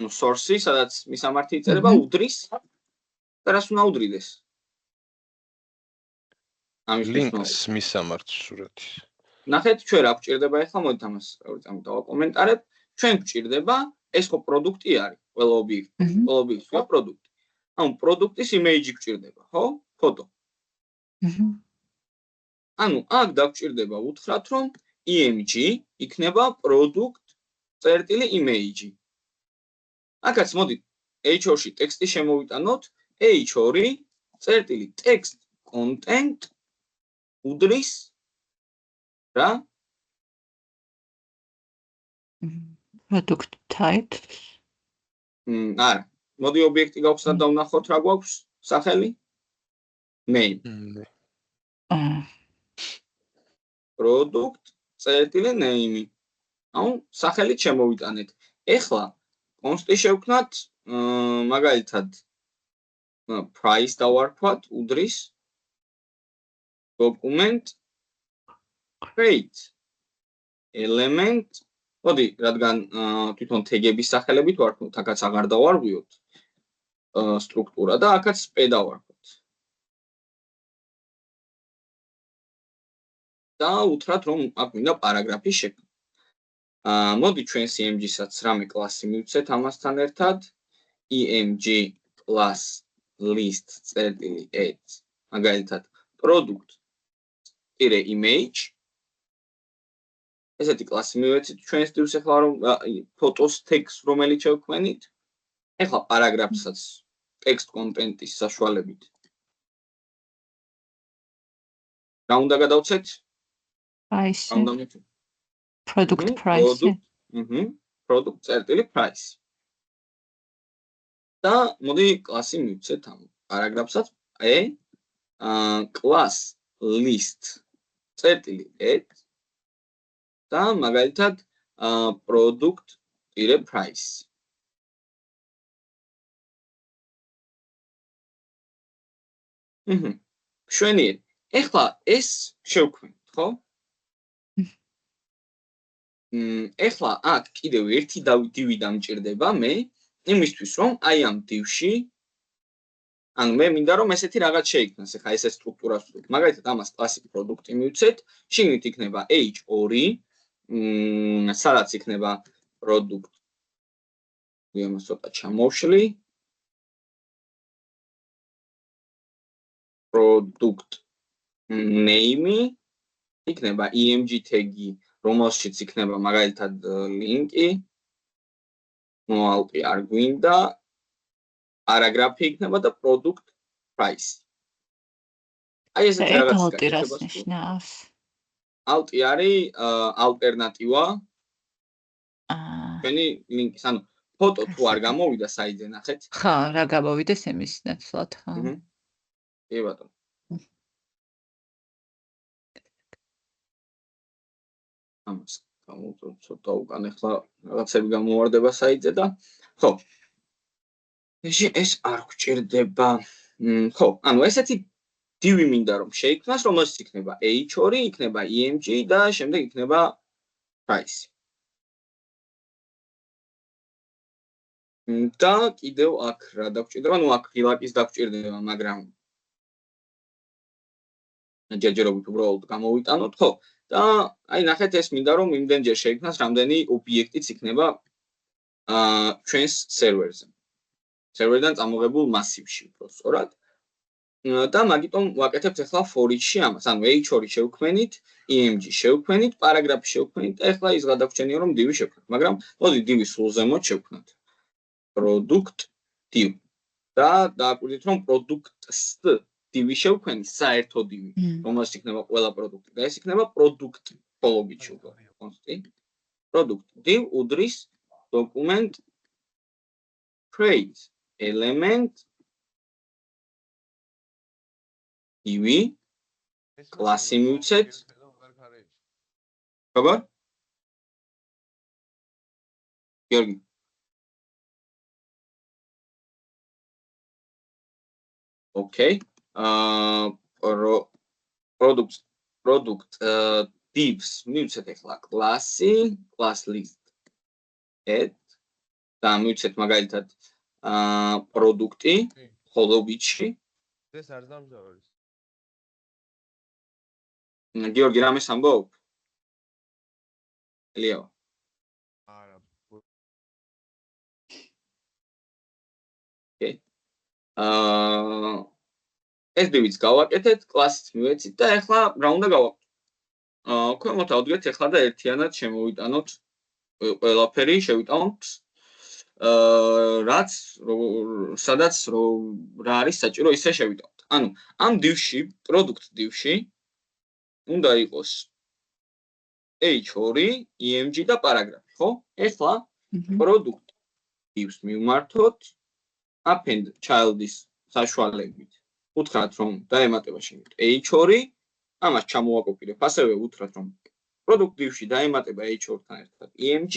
Speaker 1: source-ი, სადაც მისამართი იწერება უდრის და რას უნდა უდრიდეს?
Speaker 2: links მისამართს სურათის.
Speaker 1: ნახეთ, ჩვენ რა გვჭირდება ახლა, მოდით ამას დავაკომენტარებ. ჩვენ გვჭირდება ეს ხო პროდუქტი არის, ყველა ობიექტი, ყველა ობიექტი ხო პროდუქტი. ანუ პროდუქტის image გვჭირდება, ხო? ფოტო. ანუ აქ დაგვჭირდება უთხრათ, რომ img იქნება product წერტილი image. აქაც მოდით h2-ში ტექსტი შემოვიტანოთ, h2 წერტილი text content უდრის რა?
Speaker 3: product type.
Speaker 1: არა. მოდი ობიექტი გავხსნათ და ვნახოთ რა გვაქვს სახელი? name. product წერტილი name. ანუ სახელით შემოვიტანეთ. ეხლა const-ი შევქმნათ, მაგალითად price დავარქვათ, უდრის document create element. მოდი, რადგან თვითონ tag-ების სახელებით ვარქვით, აქაც აღარ დავარღვიოთ სტრუქტურა და აქაც p დავარქვით. და უთხრათ, რომ აქ მინდა პარაგრაფი შექმნა. მოდი ჩვენს img-საც რამე კლასი მივცეთ ამასთან ერთად. img class list წერტილი add. მაგალითად product-image. ესეთი კლასი მივეცით ჩვენს div-ს ახლა რომ ფოტოს text რომელიც შევქმნით. ახლა პარაგრაფსაც text content-ის საშუალებით. რა უნდა გადავცეთ?
Speaker 3: price.
Speaker 1: რა უნდა მივცეთ?
Speaker 3: product price.
Speaker 1: product წერტილი price. და მოდი კლასი მივცეთ ამ პარაგრაფსაც class list წერტილი et და მაგალითად product-price. შვენიერი. ეხლა ეს შევქმნით, ხო? ეხლა აქ კიდევ ერთი divი დამჭირდება მე იმისთვის რომ აი ამ divში ანუ მე მინდა რომ ესეთი რაღაც შეიქმნას ეხლა ეს სტრუქტურას ვთქვით. მაგალითად ამას კლასი პროდუქტი მივცეთ, შიგნით იქნება h2 სადაც იქნება product იმას ცოტა ჩამოვშლი product name იქნება img tag-ი რომელშიც იქნება მაგალითად ლინკი მოალყი არ გვინდა პარაგრაფი იქნება და product price. აი ესეთი რაღაც
Speaker 3: ალტერნატივას ნიშნავს.
Speaker 1: ალტი არის ალტერნატივა. ჩვენი ლინკის, ანუ ფოტო თუ არ გამოვიდა საიდზე ნახეთ?
Speaker 3: ხო, რა გამოვიდეს იმის ნაცვლად, ხო.
Speaker 1: კი ბატონო. ამას გამოვწევ ცოტა უკან ახლა რაღაცები გამოვარდება საიდზე და ხო. ეს არ გვჭირდება. ხო, ანუ ესეთი divი მინდა რომ შეიქმნას, რომელშიც იქნება h2, იქნება img და შემდეგ იქნება price. და კიდევ აქ რა დაგჭირდება, ну აქ ღილაკის დაგჭირდება, მაგრამ ჯერჯერობით უბრალოდ გამოვიტანოთ, ხო? და აი ნახეთ ეს მინდა რომ იმდენჯერ შეიქმნას, რამდენი ობიექტიც იქნება ჩვენს სერვერზე. სერვერიდან წამოღებულ მასივში უფრო სწორად. და მაგიტომ ვაკეთებთ ახლა for each-ში ამას, ანუ h2 შევქმნით, img შევქმნით, პარაგრაფი შევქმნით და ახლა ის გადაგვრჩენია რომ divი შევქმნით, მაგრამ მოდი divი სულ ზემოთ შევქმნათ. product div და დააკვირდით რომ products divი შევქმნით საერთო divი, რომელშიც იქნება ყველა პროდუქტი და ეს იქნება product ბოლობიჩი კონსტი. product div უდრის document create element divი კლასი მივცეთ. ხაბარ? გიორგი Okay. Product divs მივცეთ ახლა კლასი, class list et და მივცეთ მაგალითად პროდუქტი ხოლობიჩი.
Speaker 4: ეს არ დამჟავებს.
Speaker 1: გიორგი რამეს ამბობ? ელიაო.
Speaker 4: არა.
Speaker 1: Okay. ეს divs გავაკეთეთ, კლასიც მივეცით და ახლა რა უნდა გავაკეთოთ? ქვემოთ ავდგეთ ახლა და ერთიანად შემოვიტანოთ ყველაფერი, შევიტანოთ რაც სადაც რა არის საჭირო ისე შევიტანოთ. ანუ ამ divში, product divში უნდა იყოს h2, img და პარაგრაფი, ხო? ახლა product divs მივმართოთ append child-ის საშუალებით. უთხრათ რომ დაემატება შეგეთ h2, ამას ჩამოვაკოპირებ, ასევე უთხრათ რომ product divში დაემატება h2-თან ერთად img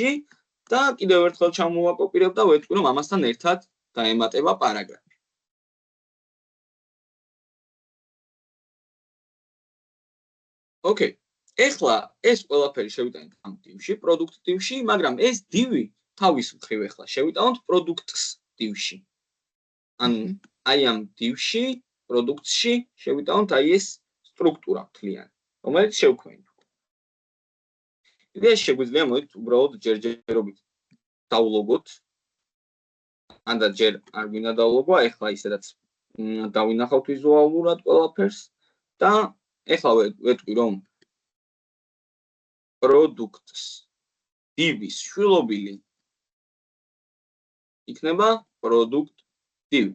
Speaker 1: და კიდევ ერთხელ ჩამოვაკოპირებ და ვეთქვი რომ ამასთან ერთად დაემატება პარაგრაფი. Okay. ეხლა ეს ყველაფერი შევიტანეთ ამ divში, product divში, მაგრამ ეს divი თავის მხრივ ეხლა შევიტანოთ products divში. ანუ აი ამ divში, products-ში შევიტანოთ აი ეს სტრუქტურა მთლიანი, რომელიც შევქმნით. იდეა შეგვიძლია მოდით უბრალოდ ჯერჯერობით დავლოგოთ. ანდა ჯერ არ გვინდა დავლოგვა, ეხლა ისედაც დავინახავთ ვიზუალურად ყველაფერს და ეხლა ვეთქვი რომ products div-ის შვილობილი იქნება product div.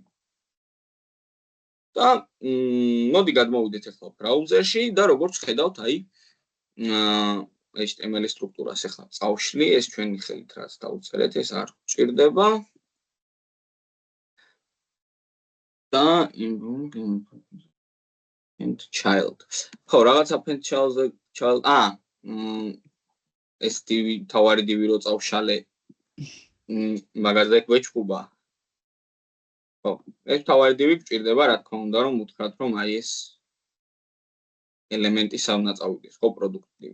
Speaker 1: და მოდი გადმოვიდეთ ახლა ბრაუზერში და როგორც ხედავთ, აი HTML სტრუქტურას ახლა წავშლი, ეს ჩვენი ხელით რაც დავუწერეთ, ეს არ გვჭირდება. და and child. ხო, რაღაცა pen child. ეს TV თავარი TV რო წავშალე. მაგაზე გვეჭუბა. ხო, ეს თავარი TV გჭირდება, რა თქმა უნდა, რომ უთხრათ, რომ აი ეს ელემენტი სამნა წავიდეს, ხო, პროდუქტი.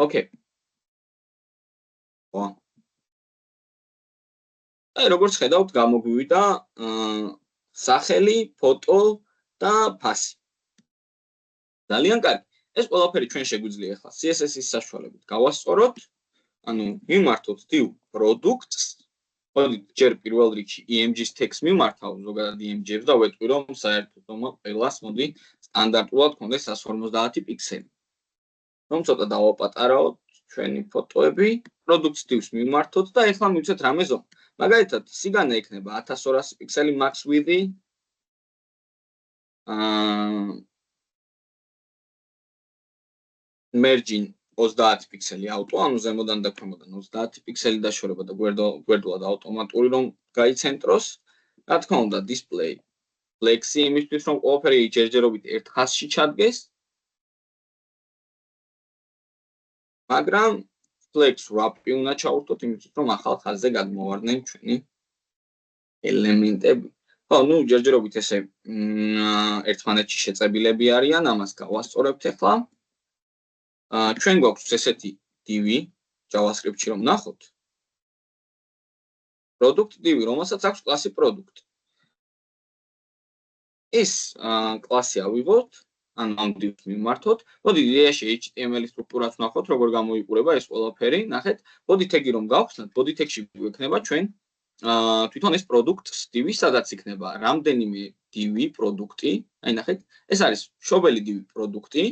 Speaker 1: Okay. ხო. აი, როგორც ხედავთ, გამოგვივიდა სახელი, ფოტო და ფასი. ძალიან კარგი. ეს ყველაფერი ჩვენ შეგვიძლია ახლა CSS-ის საშუალებით გავასწოროთ. ანუ მიმართოთ div products. მოდით ჯერ პირველ რიგში img-ს text მიმართავ, ზოგადად img-ებს და ვეტყვი, რომ საერთოდ ყველას მოდი სტანდარტულად ქონდეს 150 პიქსელი. რომ ცოტა დავაპატარავოთ ჩვენი ფოტოები, products div-ს მიმართოთ და ახლა მივცეთ რამე ზომა. მაგალითად, სიგანე იქნება 1200 პიქსელი max width-ი. margin 30 პიქსელი auto, ანუ ზემოდან და ქვემოდან 30 პიქსელი დაშორება და გვერდულად ავტომატური რომ გაიცენტროს. რა თქმა უნდა, display flexi იმისთვის რომ ყველაფერი ჯერჯერობით ერთ ხაზში ჩადგეს. მაგრამ flex wrap-ი უნდა ჩავურთოთ იმისთვის რომ ახალ ხაზზე გადმოვარდნენ ჩვენი ელემენტები. ხო, ნუ ჯერჯერობით ესე ერთმანეთში შეწებილები არიან, ამას გავასწორებთ ახლა. ჩვენ გვაქვს ესეთი div JavaScript-ში რომ ნახოთ. product div, რომელსაც აქვს კლასი product. ეს კლასი ავიღოთ, ანუ ამ div-ს მიმართოთ. მოდით იდეაში HTML-ის სტრუქტურას ვნახოთ, როგორ გამოიყურება ეს ყველაფერი. ნახეთ, body tag-ი რომ გავხსნათ, body tag-ში გვექნება ჩვენ თვითონ ეს products div, სადაც იქნება რამდენიმე div პროდუქტი. აი ნახეთ, ეს არის მშობელი div პროდუქტი.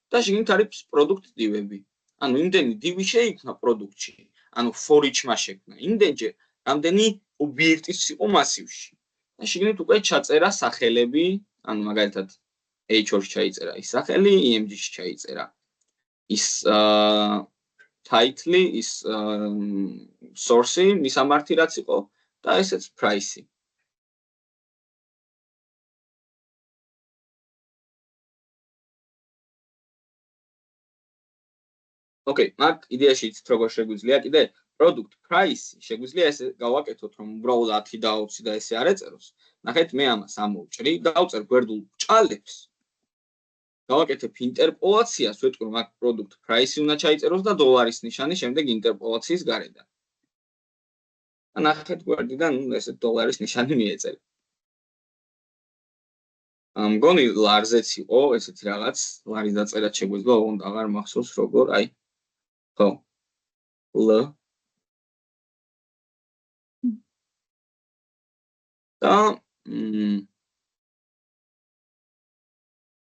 Speaker 1: და შიგნით არის product div-ები. ანუ იმდენი div შეიქმნა პროდუქტში, ანუ for each-მა შექმნა. იმდენჯერ, რამდენი ობიექტიც იყო მასივში. და შიგნით უკვე ჩაწერა სახელები, ანუ მაგალითად h2-ში ჩაიწერა ის სახელი, img-ში ჩაიწერა ის title-ი, ის source-ი, მისამართი რაც იყო და ესეც price-ი. Okay, მაგ იდეაში იცით როგორ შეგვიძლია კიდე product price შეგვიძლია ესე გავაკეთოთ რომ უბრალოდ 10 და 20 და ესე არ ეწეროს. ნახეთ, მე ამას ამოვჭრი, დავწერ გვერდულ ჭალებს. გავაკეთებ ინტერპოლაციას, ვეტყვი რომ მაგ product price უნდა ჩაიწეროს და დოლარის ნიშანი შემდეგ ინტერპოლაციის გარედან. ნახეთ გვერდიდან ესე დოლარის ნიშანი მიეწერა. მგონი ლარზეც იყო ესეთი რაღაც, ლარის დაწერა შეგვიძლია, ოღონდ აღარ მახსოვს როგორ, აი ხო. L და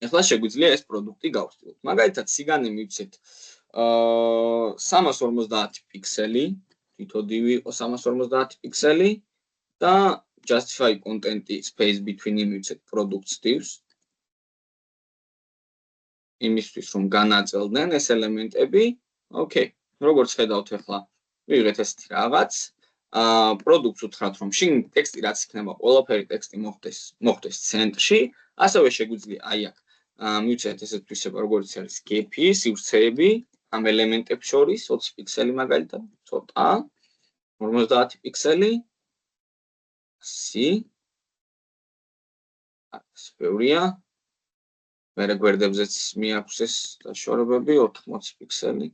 Speaker 1: ახლა შეგვიძლია ეს პროდუქტი გავხსნათ. მაგალითად, სიგანე მივცეთ 350 პიქსელი, თვითო div იყო 350 პიქსელი და justify content space between მივცეთ products div-ს. იმისთვის რომ განაწილდნენ ეს ელემენტები. Okay, როგორც ხედავთ ახლა, ვიღეთ ესეთი რაღაც. პროდუქტს უთხრათ რომ შინ ტექსტი რაც იქნება, ყველაფერი ტექსტი მოხდეს ცენტრში, ასევე შეგვიძლია აი აქ მივცეთ ესეთ თვისება, როგორც არის gap-ი, სივრცეები ამ ელემენტებს შორის 20 პიქსელი მაგალითად, ცოტა 50 პიქსელი. სპეურია. მერე გვერდებზეც მიაქვს ეს დაშორებები 80 პიქსელი.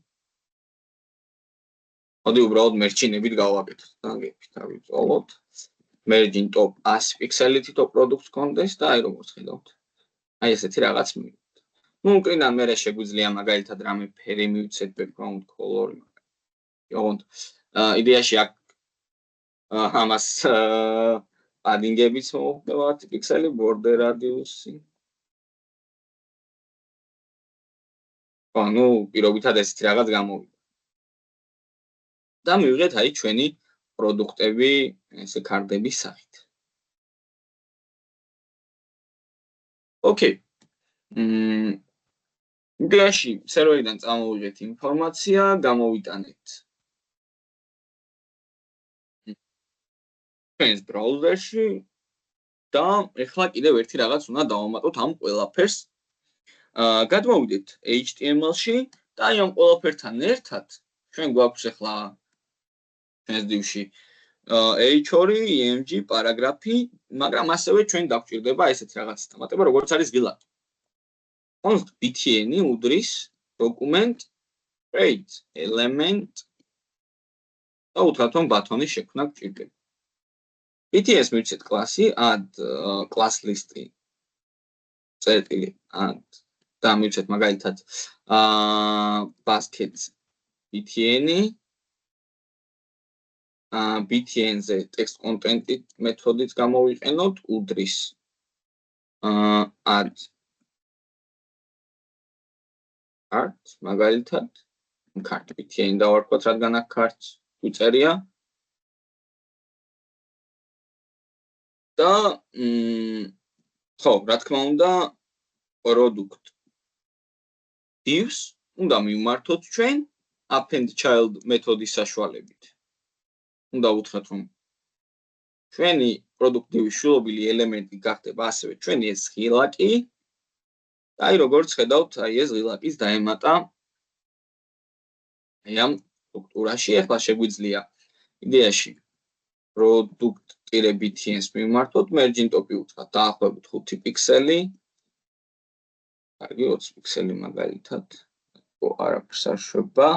Speaker 1: მოდი უბრალოდ მერჩინებით გავაკეთოთ და gap-ით ავიწოლოთ. Margin top 100 პიქსელი თითო პროდუქტს კონდეს და აი როგორც ხედავთ. აი ესეთი რაღაც მივიღეთ. ნუ უკრიდან მერე შეგვიძლია მაგალითად რამე ფერი მივცეთ background color-ი. ოღონდ იდეაში აქ ამას padding-ებიც მოხდება 10 პიქსელი, border radius-ი. ანუ პირობითად ესეთი რაღაც გამოვიდა. და მივიღეთ აი ჩვენი პროდუქტები ესე კარტების სახით. Okay. იდეაში სერვერიდან წამოვიღეთ ინფორმაცია, გამოვიტანეთ ჩვენს ბრაუზერში და ეხლა კიდევ ერთი რაღაც უნდა დავამატოთ ამ ყველაფერს. გადმოვიდეთ HTML-ში და აი ამ ყველაფერთან ერთად ჩვენ გვაქვს ახლა ჩვენს დივში H2, EMG, პარაგრაფი, მაგრამ ასევე ჩვენ დაგვჭირდება ესეთი რაღაც დამატება, როგორც არის ღილაკი. const btn-ი უდრის document create element და უთხრათ რომ ბათონის შექმნა გვჭირდება. bts მივცეთ კლასი add class list-ი წერტილი add და მივცეთ მაგალითად baskets btn-ი btn-ზე text content მეთოდიც გამოვიყენოთ უდრის add cart მაგალითად cart btn დავარქვათ რადგან აქ cart უწერია და ხო რა თქმა უნდა product divs უნდა მივმართოთ ჩვენ append child მეთოდის საშუალებით. უნდა უთხრათ რომ ჩვენი product div-ის შულობილი ელემენტი გახდება ასევე ჩვენი ეს ღილაკი და აი როგორც ხედავთ აი ეს ღილაკის დაემატა აი ამ სტრუქტურაში ახლა შეგვიძლია იდეაში product-btn-ს მივმართოთ merging top-ი უთხრათ დაახლოებით 5 პიქსელი კარგი 20 პიქსელი მაგალითად არაფერს არ შვება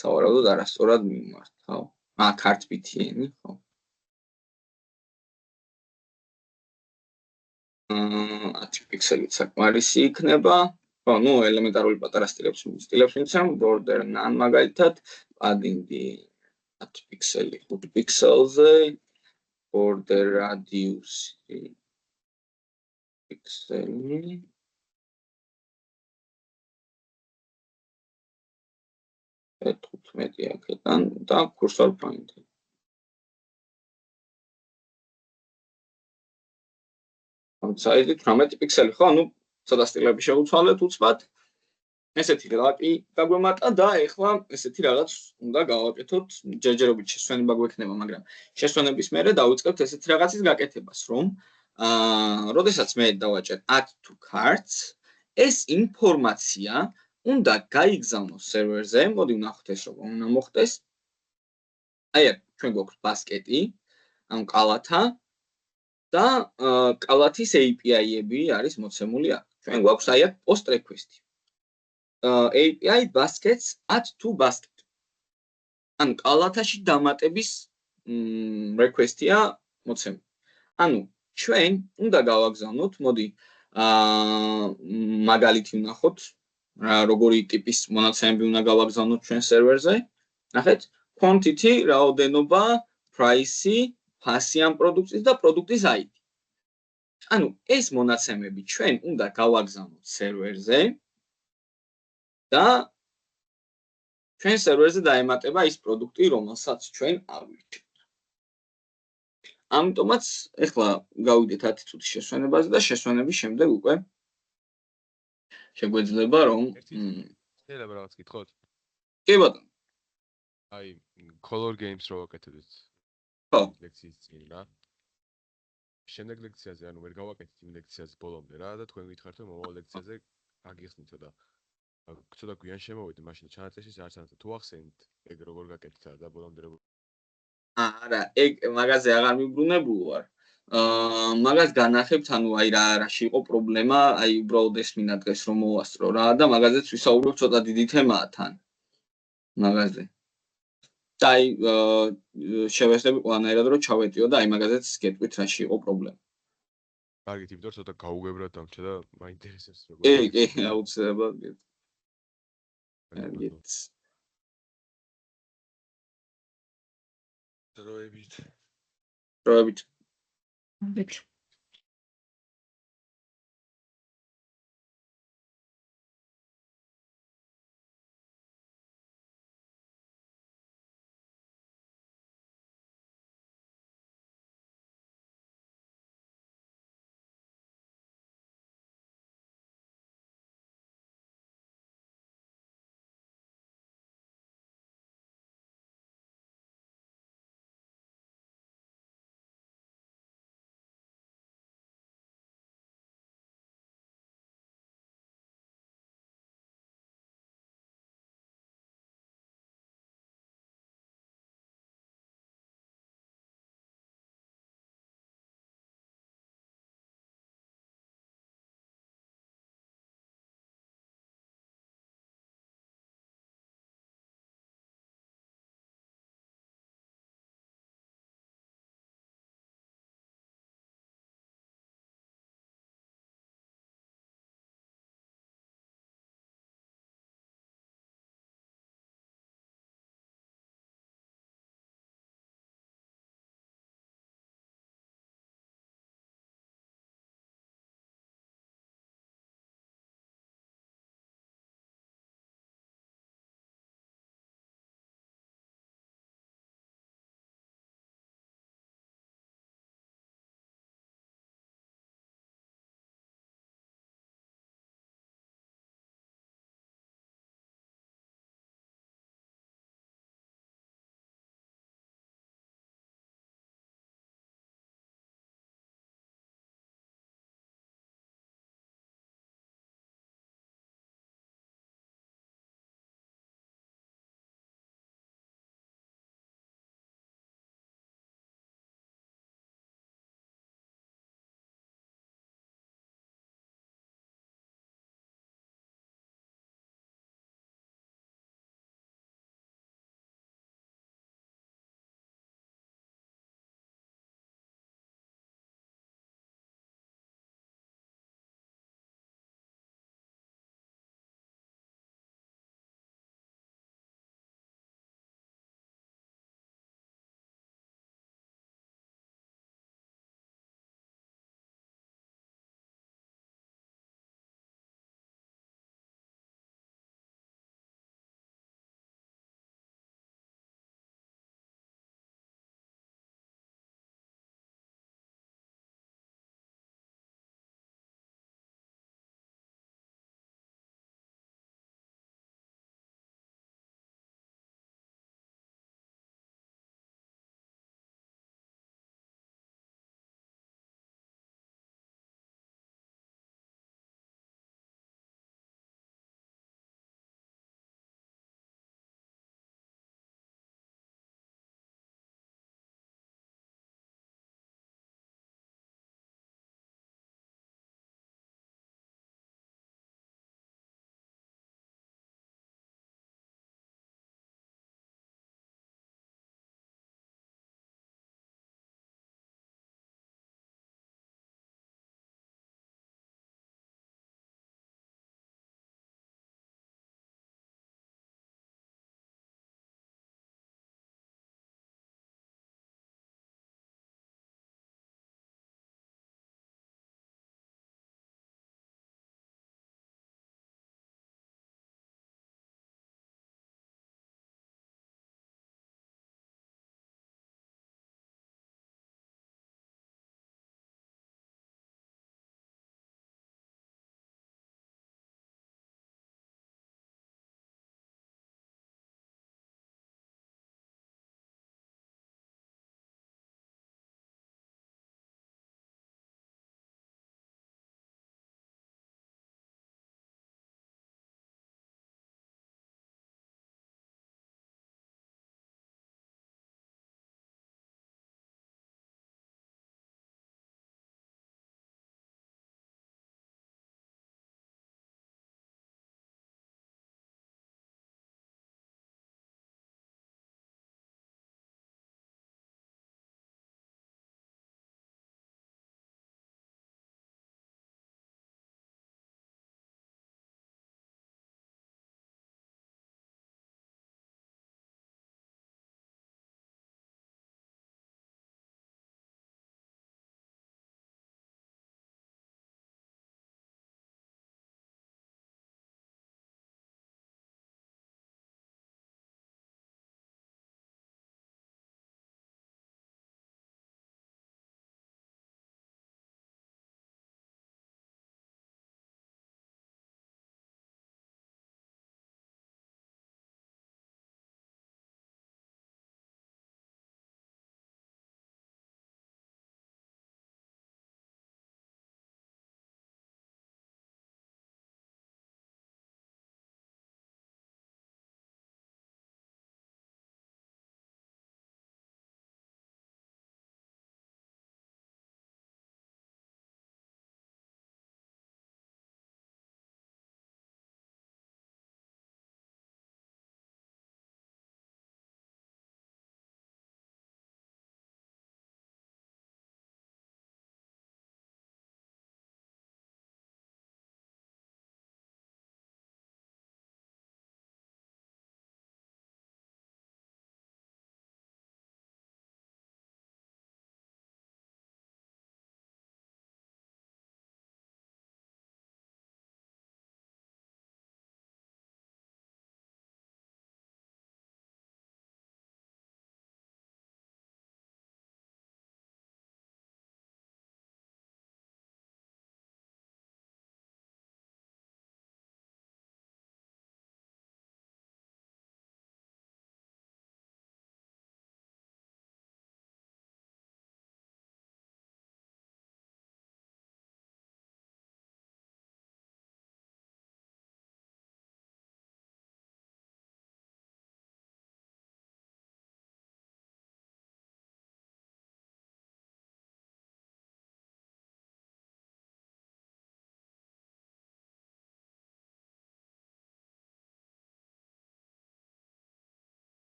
Speaker 1: სავარაუდოდ არასწორად მივმართავ cart btn-ი ხო 10 პიქსელით საკმარისი იქნება ხო ნუ ელემენტარული პატარა სტილებს მიცემ border none მაგალითად padding-ი 10 პიქსელი 5 პიქსელზე border radius-ი პიქსელი და 15 აქედან და cursor point size 18 პიქსელი ხო ანუ ცოტა სტილები შევუცვალეთ უცბად ესეთი ღილაკი დაგვემატა და ეხლა ესეთი რაღაც უნდა გავაკეთოთ ჯერჯერობით შესვენება გვექნება მაგრამ შესვენების მერე დავიწყებთ ესეთი რაღაცის გაკეთებას რომ როდესაც მე დავაჭერ add to carts ეს ინფორმაცია უნდა გაიგზავნოს სერვერზე მოდი ვნახოთ ეს როგორ უნდა მოხდეს აი აქ ჩვენ გვაქვს ბასკეტი ან კალათა და კალათის API-ები არის მოცემული აქ. ჩვენ გვაქვს აი აქ post request-ი. API baskets add to basket. ანუ კალათაში დამატების request-ია მოცემული. ანუ ჩვენ უნდა გავაგზავნოთ, მოდი მაგალითი ვნახოთ, როგორი ტიპის მონაცემები უნდა გავაგზავნოთ ჩვენ სერვერზე. ნახეთ, quantity, რაოდენობა, price-ი ფასი ამ პროდუქტის და პროდუქტის ID. ანუ ეს მონაცემები ჩვენ უნდა გავაგზავნოთ სერვერზე და ჩვენ სერვერზე დაემატება ის პროდუქტი, რომელსაც ჩვენ ავირჩევთ. ამიტომაც ეხლა გავიდეთ 10 წუთის შესვენებაზე და შესვენების შემდეგ უკვე შეგვეძლება რომ
Speaker 4: შეიძლება რაღაც გითხოთ?
Speaker 1: კი ბატონო.
Speaker 4: აი color games რო ვაკეთებთ.
Speaker 1: ხო.
Speaker 4: ლექციის წინ რა. შემდეგ ლექციაზე, ანუ ვერ გავაკეთეთ იმ ლექციაზე ბოლომდე რა და თქვენ გითხართ რომ მომავალ ლექციაზე აგიხსნითო და ცოტა გვიან შემოვიდეთ მაშინ ჩანაწერში არც არც თუ ახსენით ეგ როგორ გაკეთდა და ბოლომდე როგორ
Speaker 1: არა, ეგ მაგაზე აღარ მიბრუნებულ ვარ. მაგას განახებთ, ანუ აი რაში იყო პრობლემა, აი უბრალოდ ეს მინდა დღეს რომ მოვასწრო რა და მაგაზეც ვისაუბრებ ცოტა დიდი თემაა თან. მაგაზე. და აი შევესწრები ყველანაირად რომ ჩავეტიო და აი მაგაზეც გეტყვით რაში იყო პრობლემა.
Speaker 4: კარგით, იმიტომ რომ ცოტა გაუგებრად დამჭა და მაინტერესებს როგორ.
Speaker 1: კი, აუცილებლად. კარგით.
Speaker 3: დროებით.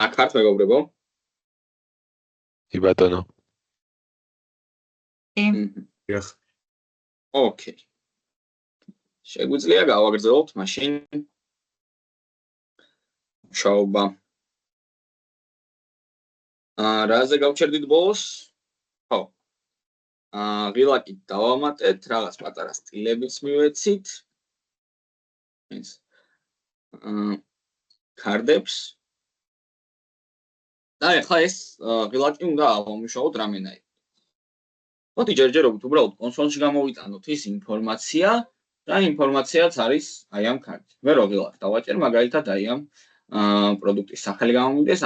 Speaker 1: აქ ხართ მეგობრებო?
Speaker 2: კი ბატონო.
Speaker 4: დიახ.
Speaker 1: ოკეი. შეგვიძლია გავაგრძელოთ მაშინ მუშაობა. რაზე გავჩერდით ბოლოს? ხო. ღილაკით დავამატეთ, რაღაც პატარა სტილებიც მივეცით. ეს კარდებს. და ახლა ეს ღილაკი უნდა ავამუშაოთ რამენაირად. მოდი ჯერჯერობით უბრალოდ კონსოლში გამოვიტანოთ ის ინფორმაცია და ინფორმაციაც არის აი ამ კარდში. მე რო ღილაკს დავაჭერ, მაგალითად აი ამ პროდუქტის სახელი გამომივიდეს,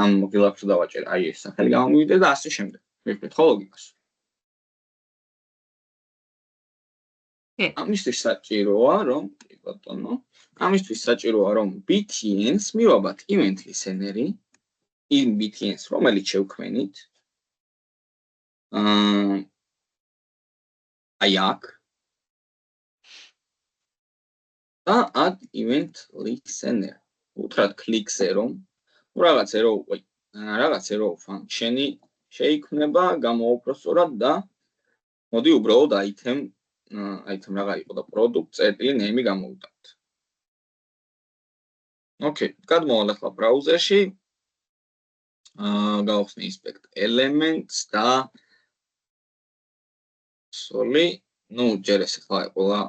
Speaker 1: ამ ღილაკს დავაჭერ, აი ეს სახელი გამომივიდეს და ასე შემდეგ. მივხვდით ხო ლოგიკას? ამისთვის საჭიროა, რომ კი ბატონო, ამისთვის საჭიროა, რომ BTN-ს მივაბათ event listener-ი, იმ BTN-ს, რომელიც შევქმნით. აი აქ და add event listener. უთხრათ click-ზე რომ რაღაც error function-ი შეიქმნება, გამოვუპროს სწორად და მოდი უბრალოდ item რაღა იყო და product წერტილი name-ი გამოვიტანოთ. ოკეი, გადმოვალ ახლა ბრაუზერში. გავხსნი inspect elements და სოლი, ჯერ ეს ახლა ყველა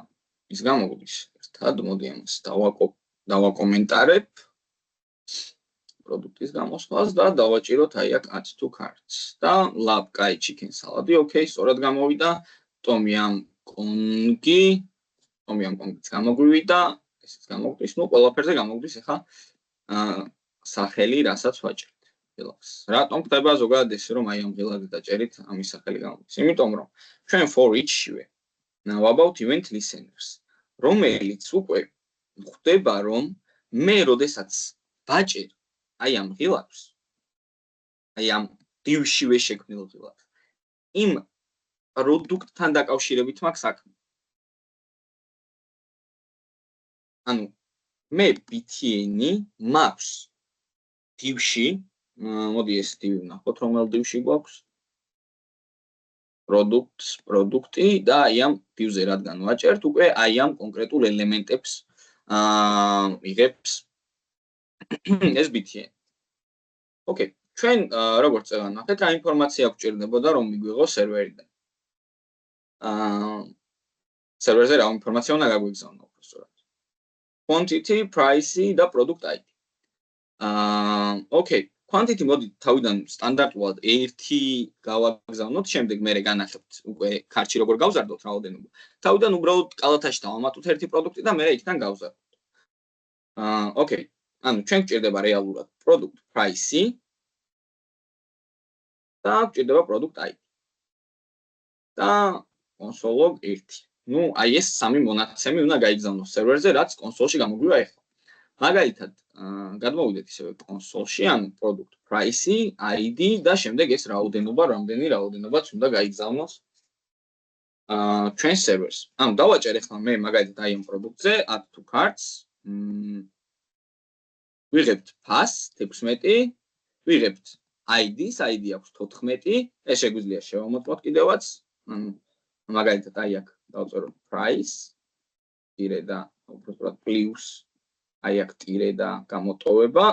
Speaker 1: ის გამოგვდის. ერთად მოდი ამას დავაკომენტარებ პროდუქტის გამოსვლას და დავაჭიროთ აი აქ add to carts და lab kai chicken salad. ოკეი, სწორად გამოვიდა. ტომიამ კონგიც გამოგვივიდა, ესეც გამოგვდის, ყველაფერზე გამოგვდის ახლა სახელი, რასაც ვაჭერთ. ღილაკს. რატომ ხდება ზოგადად ესე რომ აი ამ ღილაკს დაჭერით ამის სახელი გამოდის? იმიტომ რომ ჩვენ for each-ვე now about event listeners, რომელიც უკვე ხდება რომ მე როდესაც ვაჭერ აი ამ ღილაკს, აი ამ div-შივე შექმნილ ღილაკს, იმ პროდუქტთან დაკავშირებით მაქვს საქმე. ანუ მე BTN-ი მაქვს div-ში, მოდი ეს div ვნახოთ, რომელ div-ში გვაქვს პროდუქტი და აი ამ div-ზე რადგან ვაჭერთ, უკვე აი ამ კონკრეტულ ელემენტებს იღებს ეს BTN. ოკეი, ჩვენ როგორც წევა ნახეთ, რა ინფორმაცია გვჭირდებოდა რომ მიგვიღოს სერვერიდან. სერვერზე რა ინფორმაცია უნდა გაგვიგზავნო უბრალოდ. Quantity, price და product ID. ოკეი, quantity მოდი თავიდან სტანდარტულად 1 გავაგზავნოთ, შემდეგ მე განახებთ უკვე ქარჩი როგორ გავზარდოთ რაოდენობა. თავიდან უბრალოდ კალათაში დავამატოთ ერთი პროდუქტი და მე იქიდან გავზარდოთ. ოკეი, ანუ ჩვენ გვჭირდება რეალურად product price და გვჭირდება product ID. და console-log 1. აი ეს სამი მონაცემი უნდა გაიგზავნოს სერვერზე, რაც კონსოლში გამოგვივა ახლა. მაგალითად, გადმოვიდეთ ისევე კონსოლში, ანუ product price, ID და შემდეგ ეს რამდენი რაოდენობაც უნდა გაიგზავნოს ჩვენ სერვერს. ანუ დავაჭერ ახლა მე მაგალითად აი ამ პროდუქტზე add to carts, ვიღებთ pass 16, ვიღებთ ID-ს, ID აქვს 14, ეს შეგვიძლია შევამოწმოთ კიდევაც, ანუ მაგალითად აი აქ დავწეროთ price, ტირე და უბრალოდ plus აი აქ ტირე და გამოტოვება.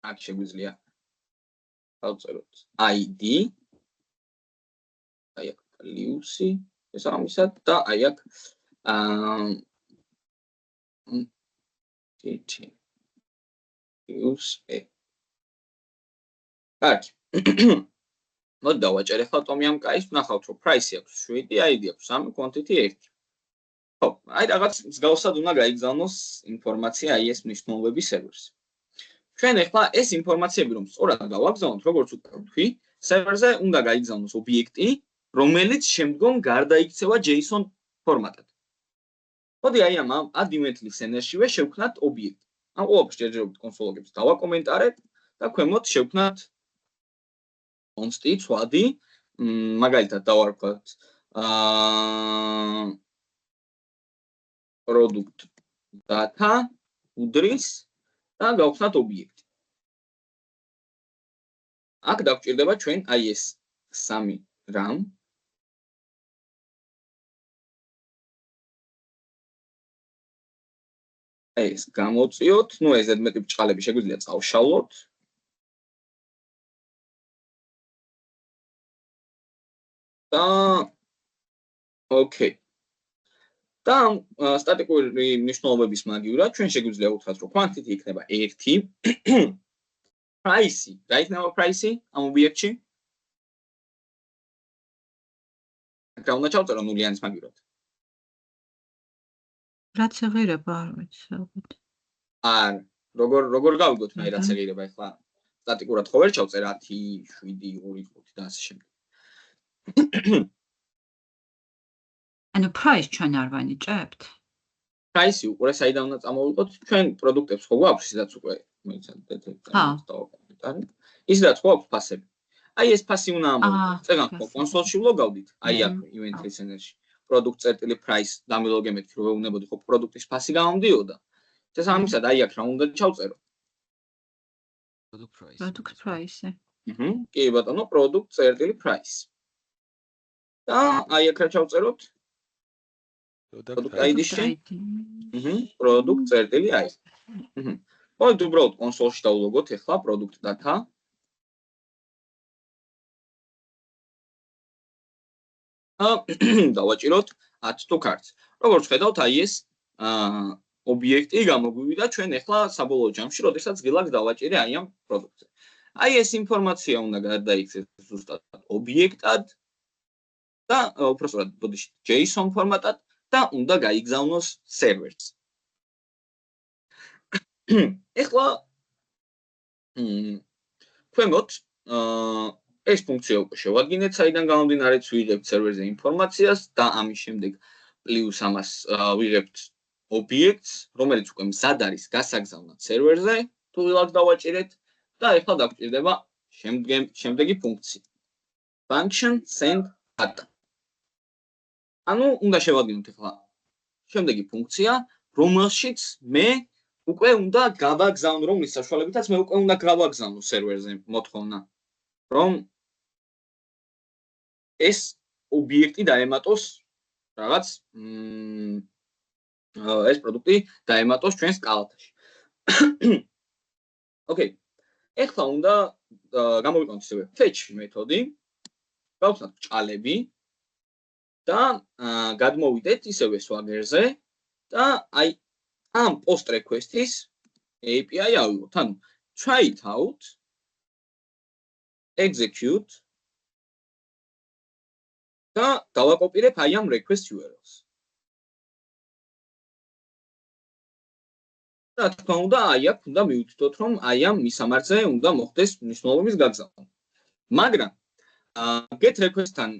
Speaker 1: აქ შეგვიძლია დავწეროთ ID, აი აქ plus-ი, ეს ამისად და აი აქ plus e. კარგი. მოდი დავაჭერ ახლა ტომიამ კაის, ვნახავთ რომ price-ი აქვს 7, ID აქვს 3, quantity 1. ხო, აი რაღაც მსგავსად უნდა გაიგზავნოს ინფორმაცია აი ეს მნიშვნელობების სერვერზე. ჩვენ ახლა ეს ინფორმაციები რომ სწორად გავაგზავნოთ, როგორც ვთქვი, სერვერზე უნდა გაიგზავნოს ობიექტი, რომელიც შემდგომ გარდაიქცევა JSON ფორმატად. მოდი აი ამ add event listener-შივე შევქმნათ ობიექტი. ამ ყველაფერს ჯერჯერობით კონსოლ-ლოგებს დავაკომენტარებ და ქვემოთ შევქმნათ const ცვადი, მაგალითად დავარქვათ product data უდრის და გავხსნათ ობიექტი. აქ დაგჭირდება ჩვენ აი ეს 3 რამ. ეს გამოვწიოთ, ნუ ეს ზედმეტი ბრჭყალები შეგვიძლია წავშალოთ. და ოკეი. და სტატიკური მნიშვნელობების მაგივრად ჩვენ შეგვიძლია უთხრათ, რომ quantity იქნება 1. price, რა იქნება price ამ ობიექტში? რა უნდა ჩავწერო ნულიანის მაგივრად?
Speaker 3: რაც ეღირება არ ვიცი ალბათ.
Speaker 1: არ, როგორ გავიგოთ მე რაც ეღირება ახლა? სტატიკურად ხო ვერ ჩავწერ 10, 7, 2, 5 და ასე შემდეგ.
Speaker 3: ანუ price ჩვენ არ ვანიჭებთ?
Speaker 1: price უკვე საიდან უნდა წამოვიღოთ? ჩვენ პროდუქტებს ხო გვაქვს ისედაც უკვე მეცადეთ დავაკეთეთ. ისედაც ხო აქვს ფასები. აი ეს ფასი უნდა ამოვიღოთ. წეგან ხო კონსოლში ვლოგავდით. აი აქ event listener-ში. product წერტილი price დამილოგემეთქი რომ ვეუბნებოდი ხო პროდუქტის ფასი გამომდიოდა. შესაბამისად აი აქ რა უნდა ჩავწერო?
Speaker 3: product price.
Speaker 1: კი ბატონო, product წერტილი price. და აი აქ რა ჩავწეროთ? product ID-ში. product წერტილი ID. მოდით უბრალოდ კონსოლში დავლოგოთ ახლა product data. დავაჭიროთ add to carts. როგორც ხედავთ, აი ეს ობიექტი გამოგვივიდა ჩვენ ახლა საბოლოო ჯამში, როდესაც ღილაკს დავაჭირე აი ამ პროდუქტზე. აი ეს ინფორმაცია უნდა გადაიქცეს ზუსტად ობიექტად და უბრალოდ ბოდიში JSON ფორმატად და უნდა გაიგზავნოს სერვერს. ახლა ქვემოთ ეს ფუნქცია უკვე შევადგინეთ, საიდან გამომდინარეც ვიღებთ სერვერზე ინფორმაციას და ამის შემდეგ პლუს ამას ვიღებთ ობიექტს, რომელიც უკვე მზად არის გასაგზავნად სერვერზე, თუ ღილაკს დავაჭირეთ და ახლა დაგჭირდება შემდეგი ფუნქცია. function send data. ანუ უნდა შევადგინოთ ახლა შემდეგი ფუნქცია, რომელშიც მე უკვე უნდა გავაგზავნო, რომლის საშუალებითაც მე უკვე უნდა გავაგზავნო სერვერზე მოთხოვნა, რომ ეს ობიექტი დაემატოს რაღაც ეს პროდუქტი დაემატოს ჩვენს კალათაში. ოკეი. ახლა უნდა გამოვიყენოთ ისევე fetch მეთოდი, გავხსნათ ბრჭყალები და გადმოვიდეთ ისევე swagger-ზე და აი ამ post request-ის API ავიღოთ. ანუ try it out, execute და დავაკოპირებ აი ამ request URL-ს. რა თქმა უნდა, აი აქ უნდა მივუთითოთ, რომ აი ამ მისამართზე უნდა მოხდეს მნიშვნელობის გაგზავნა. მაგრამ get request-თან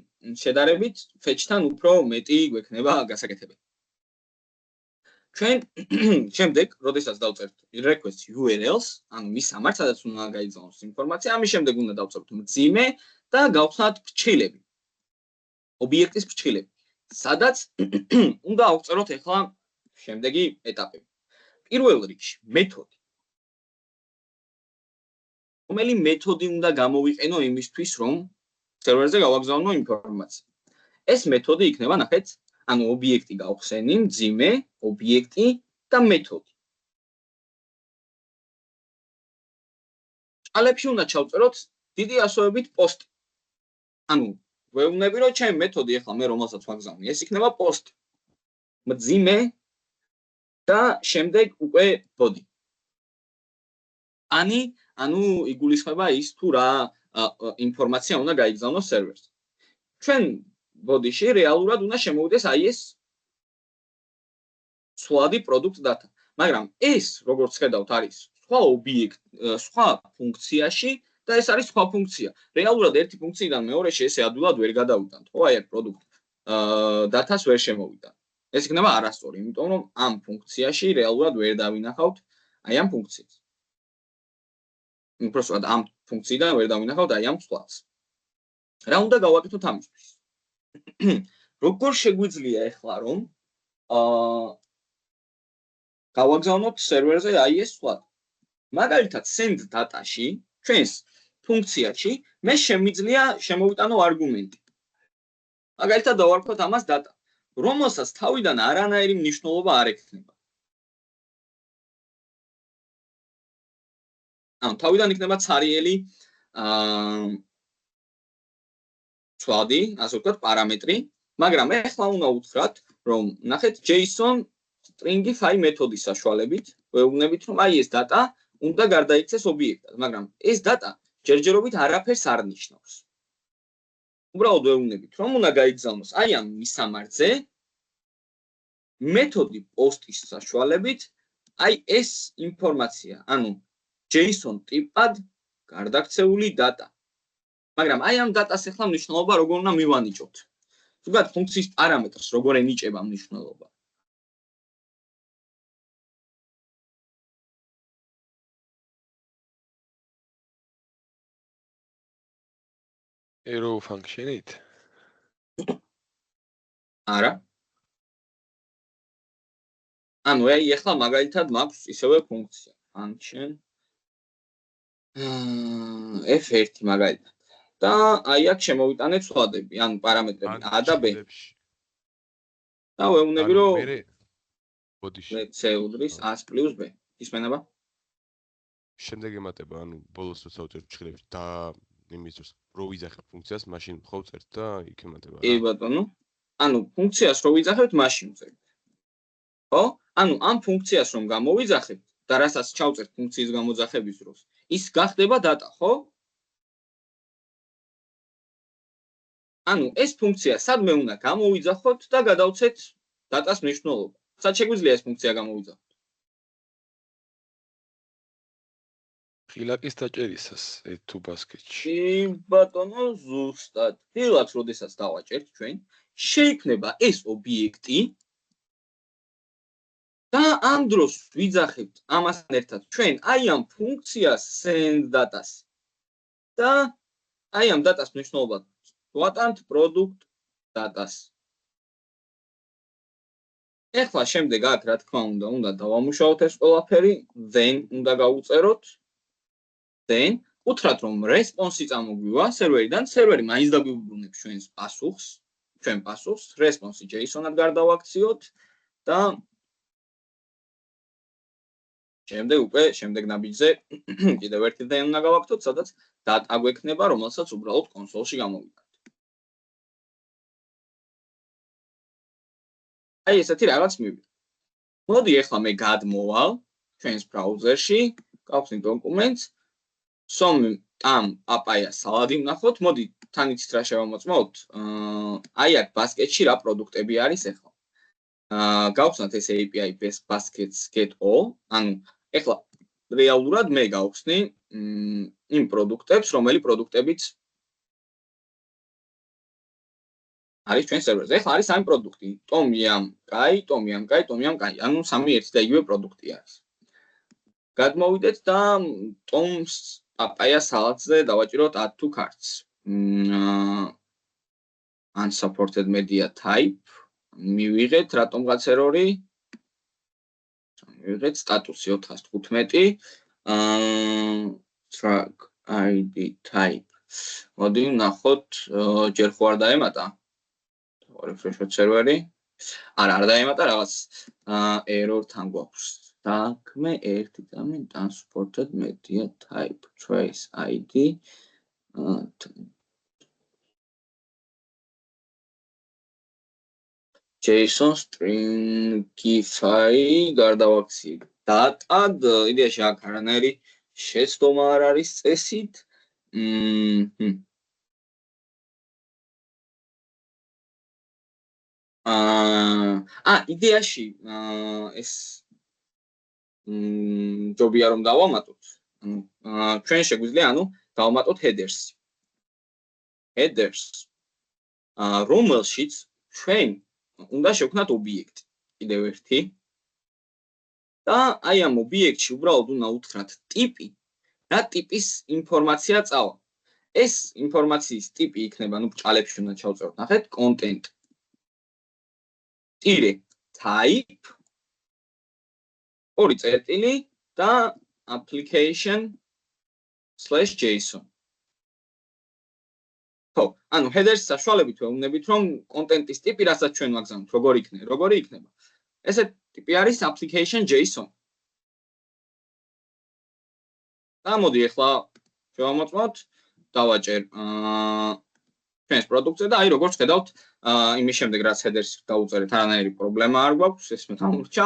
Speaker 1: შედარებით fetch-თან უფრო მეტი გვექნება გასაკეთებელი. ჩვენ შემდეგ, როდესაც დავწერთ request URL-ს, ანუ მისამართს, სადაც უნდა გაიგზავნოს ინფორმაცია, ამის შემდეგ უნდა დავწეროთ მძიმე და გავხსნათ ფრჩხილები. ობიექტის ფრჩხილები, სადაც უნდა ავწეროთ ახლა შემდეგი ეტაპები. პირველ რიგში მეთოდი. რომელი მეთოდი უნდა გამოვიყენო იმისთვის, რომ სერვერზე გავაგზავნო ინფორმაცია. ეს მეთოდი იქნება, ნახეთ, ანუ ობიექტი გავხსენი, მძიმე, ობიექტი და მეთოდი. ჭალებში უნდა ჩავწეროთ დიდი ასოებით პოსტი. ანუ ვეუბნები, რომ ჩემი მეთოდი ახლა მე რომელსაც ვაგზავნი, ეს იქნება პოსტი. მძიმე და შემდეგ უკვე body. ანუ იგულისხმება ის თუ რა ინფორმაცია უნდა გაიგზავნოს სერვერს. ჩვენ body-ში რეალურად უნდა შემოვიდეს აი ეს სვლადი product data. მაგრამ ეს როგორც ხედავთ არის სხვა ობიექტ, სხვა ფუნქციაში და ეს არის სხვა ფუნქცია. რეალურად ერთი ფუნქციიდან მეორეში ესე ადვილად ვერ გადავიტანთ, ხო? აი აქ product data-ს ვერ შემოვიტანთ. ეს იქნება არასწორი, იმიტომ რომ ამ ფუნქციაში რეალურად ვერ დავინახავთ აი ამ ფუნქციას. უბრალოდ ამ ფუნქციიდან ვერ დავინახავთ აი ამ სვლადს. რა უნდა გავაკეთოთ ამისთვის? როგორ შეგვიძლია ახლა რომ გავაგზავნოთ სერვერზე აი ეს სვლადი? მაგალითად send data-ში ჩვენს ფუნქციაში მე შემიძლია შემოვიტანო არგუმენტი. მაგალითად დავარქვათ ამას data, რომელსაც თავიდან არანაირი მნიშვნელობა არ ექნება. ანუ თავიდან იქნება ცარიელი ცვლადი, ასე ვთქვათ, პარამეტრი, მაგრამ ეხლა უნდა უთხრათ, რომ ნახეთ JSON string-ი file მეთოდის საშუალებით, ვეუბნებით, რომ აი ეს data უნდა გარდაიქცეს ობიექტად, მაგრამ ეს data ჯერჯერობით არაფერს არ ნიშნავს. უბრალოდ ვეუბნებით, რომ უნდა გაიგზავნოს აი ამ მისამართზე მეთოდი post-ის საშუალებით აი ეს ინფორმაცია, ანუ JSON ტიპად გარდაქცეული data. მაგრამ აი ამ data-ს ახლა მნიშვნელობა როგორ უნდა მივანიჭოთ? ზოგადად ფუნქციის პარამეტრს როგორ ენიჭება მნიშვნელობა?
Speaker 2: arrow function-ით?
Speaker 1: არა. ანუ აი ახლა მაგალითად მაქვს ისევე ფუნქცია function f1 მაგალითად. და აი აქ შემოვიტანე ცვლადები, ანუ პარამეტრები a და b. და ვეუბნები რომ c უდრის a + b. ისმენება?
Speaker 4: შემდეგ ემატება, ანუ ბოლოს როცა უწერ ჩხრებში და იმის დროს რო ვიძახებ ფუნქციას, მაშინ ხო წერთ და იქ ემატება რა.
Speaker 1: კი ბატონო. ანუ ფუნქციას რო ვიძახებთ, მაშინ ვწერთ. ხო? ანუ ამ ფუნქციას რომ გამოვიძახებთ და რასაც ჩავწერთ ფუნქციის გამოძახების დროს, ის გახდება data, ხო? ანუ ეს ფუნქცია სადმე უნდა გამოვიძახოთ და გადავცეთ data-s მნიშვნელობა. სად შეგვიძლია ეს ფუნქცია გამოვიძახოთ?
Speaker 2: ღილაკის დაჭერისას add to basket-ში.
Speaker 1: კი ბატონო, ზუსტად. ღილაკს როდესაც დავაჭერთ ჩვენ, შეიქმნება ეს ობიექტი და ამ დროს ვიძახებთ ამასთან ერთად ჩვენ აი ამ ფუნქციას send data-ს და აი ამ data-s მნიშვნელობა ვატანთ product data-ს. ეხლა შემდეგ აქ რა თქმა უნდა დავამუშავოთ ეს ყველაფერი, then უნდა გავუწეროთ, then უთხრათ რომ response-ი წამოგვივა სერვერიდან, სერვერი მაინც დაგვიუბრუნებს ჩვენს პასუხს, ჩვენ პასუხს, response-ი JSON-ად გარდავაქციოთ და შემდეგ ნაბიჯზე კიდევ ერთი then უნდა გავაკეთოთ, სადაც data გვექნება, რომელსაც უბრალოდ კონსოლში გამოვიტანთ. აი ესეთი რაღაც მივიდა. მოდი ახლა მე გადმოვალ ჩვენს ბრაუზერში, გავხსნით დოკუმენტს, ამ პაპაიას სალადი ვნახოთ, მოდი თან იცით რა შევამოწმოთ. აი აქ ბასკეტში რა პროდუქტები არის ახლა. გავხსნათ ეს API baskets get all, ანუ ახლა რეალურად მე გავხსნი იმ პროდუქტებს, რომელი პროდუქტებიც არის ჩვენ სერვერზე. ახლა არის სამი პროდუქტი. Tom Yum, კაი, Tom Yum, კაი, Tom Yum, კაი. ანუ სამი ერთი და იგივე პროდუქტი არის. გადმოვიდეთ და Tom's papaya salad-ზე დავაჭიროთ add to carts. Unsupported media type. მივიღეთ რატომღაც error-ი. მივიღეთ სტატუსი 415. Track ID type. მოდი ვნახოთ, ჯერ ხო არ დაემატა. refresh-ოთ სერვერი. არა, არ დაემატა რაღაც error-თან გვაქვს. საქმე ერთი წამი unsupported media type trace ID JSON stringify გარდავაქციე data-ად იდეაში აქ არანაირი შეცდომა არ არის წესით. იდეაში ეს ჯობია რომ დავამატოთ. ჩვენ შეგვიძლია დავამატოთ headers. რომელშიც ჩვენ უნდა შევქმნათ ობიექტი. კიდევ ერთი. და აი ამ ობიექტში უბრალოდ უნდა უთხრათ ტიპი, რა ტიპის ინფორმაცია წავა. ეს ინფორმაციის ტიპი იქნება, ბრჭყალებში უნდა ჩავწეროთ, ნახეთ, content. type, ორი წერტილი და application/json. ხო, ანუ header-ის საშუალებით ვეუბნებით, რომ კონტენტის ტიპი, რასაც ჩვენ ვაგზავნებთ, როგორი იქნება. ესეთ ტიპი არის application/json. და მოდი ახლა შევამოწმოთ, დავაჭერ ჩვენს პროდუქტზე და აი როგორც ხედავთ, იმის შემდეგ რაც header-ს დაუწერეთ, არანაირი პრობლემა არ გვაქვს, ეს მე გამორჩა.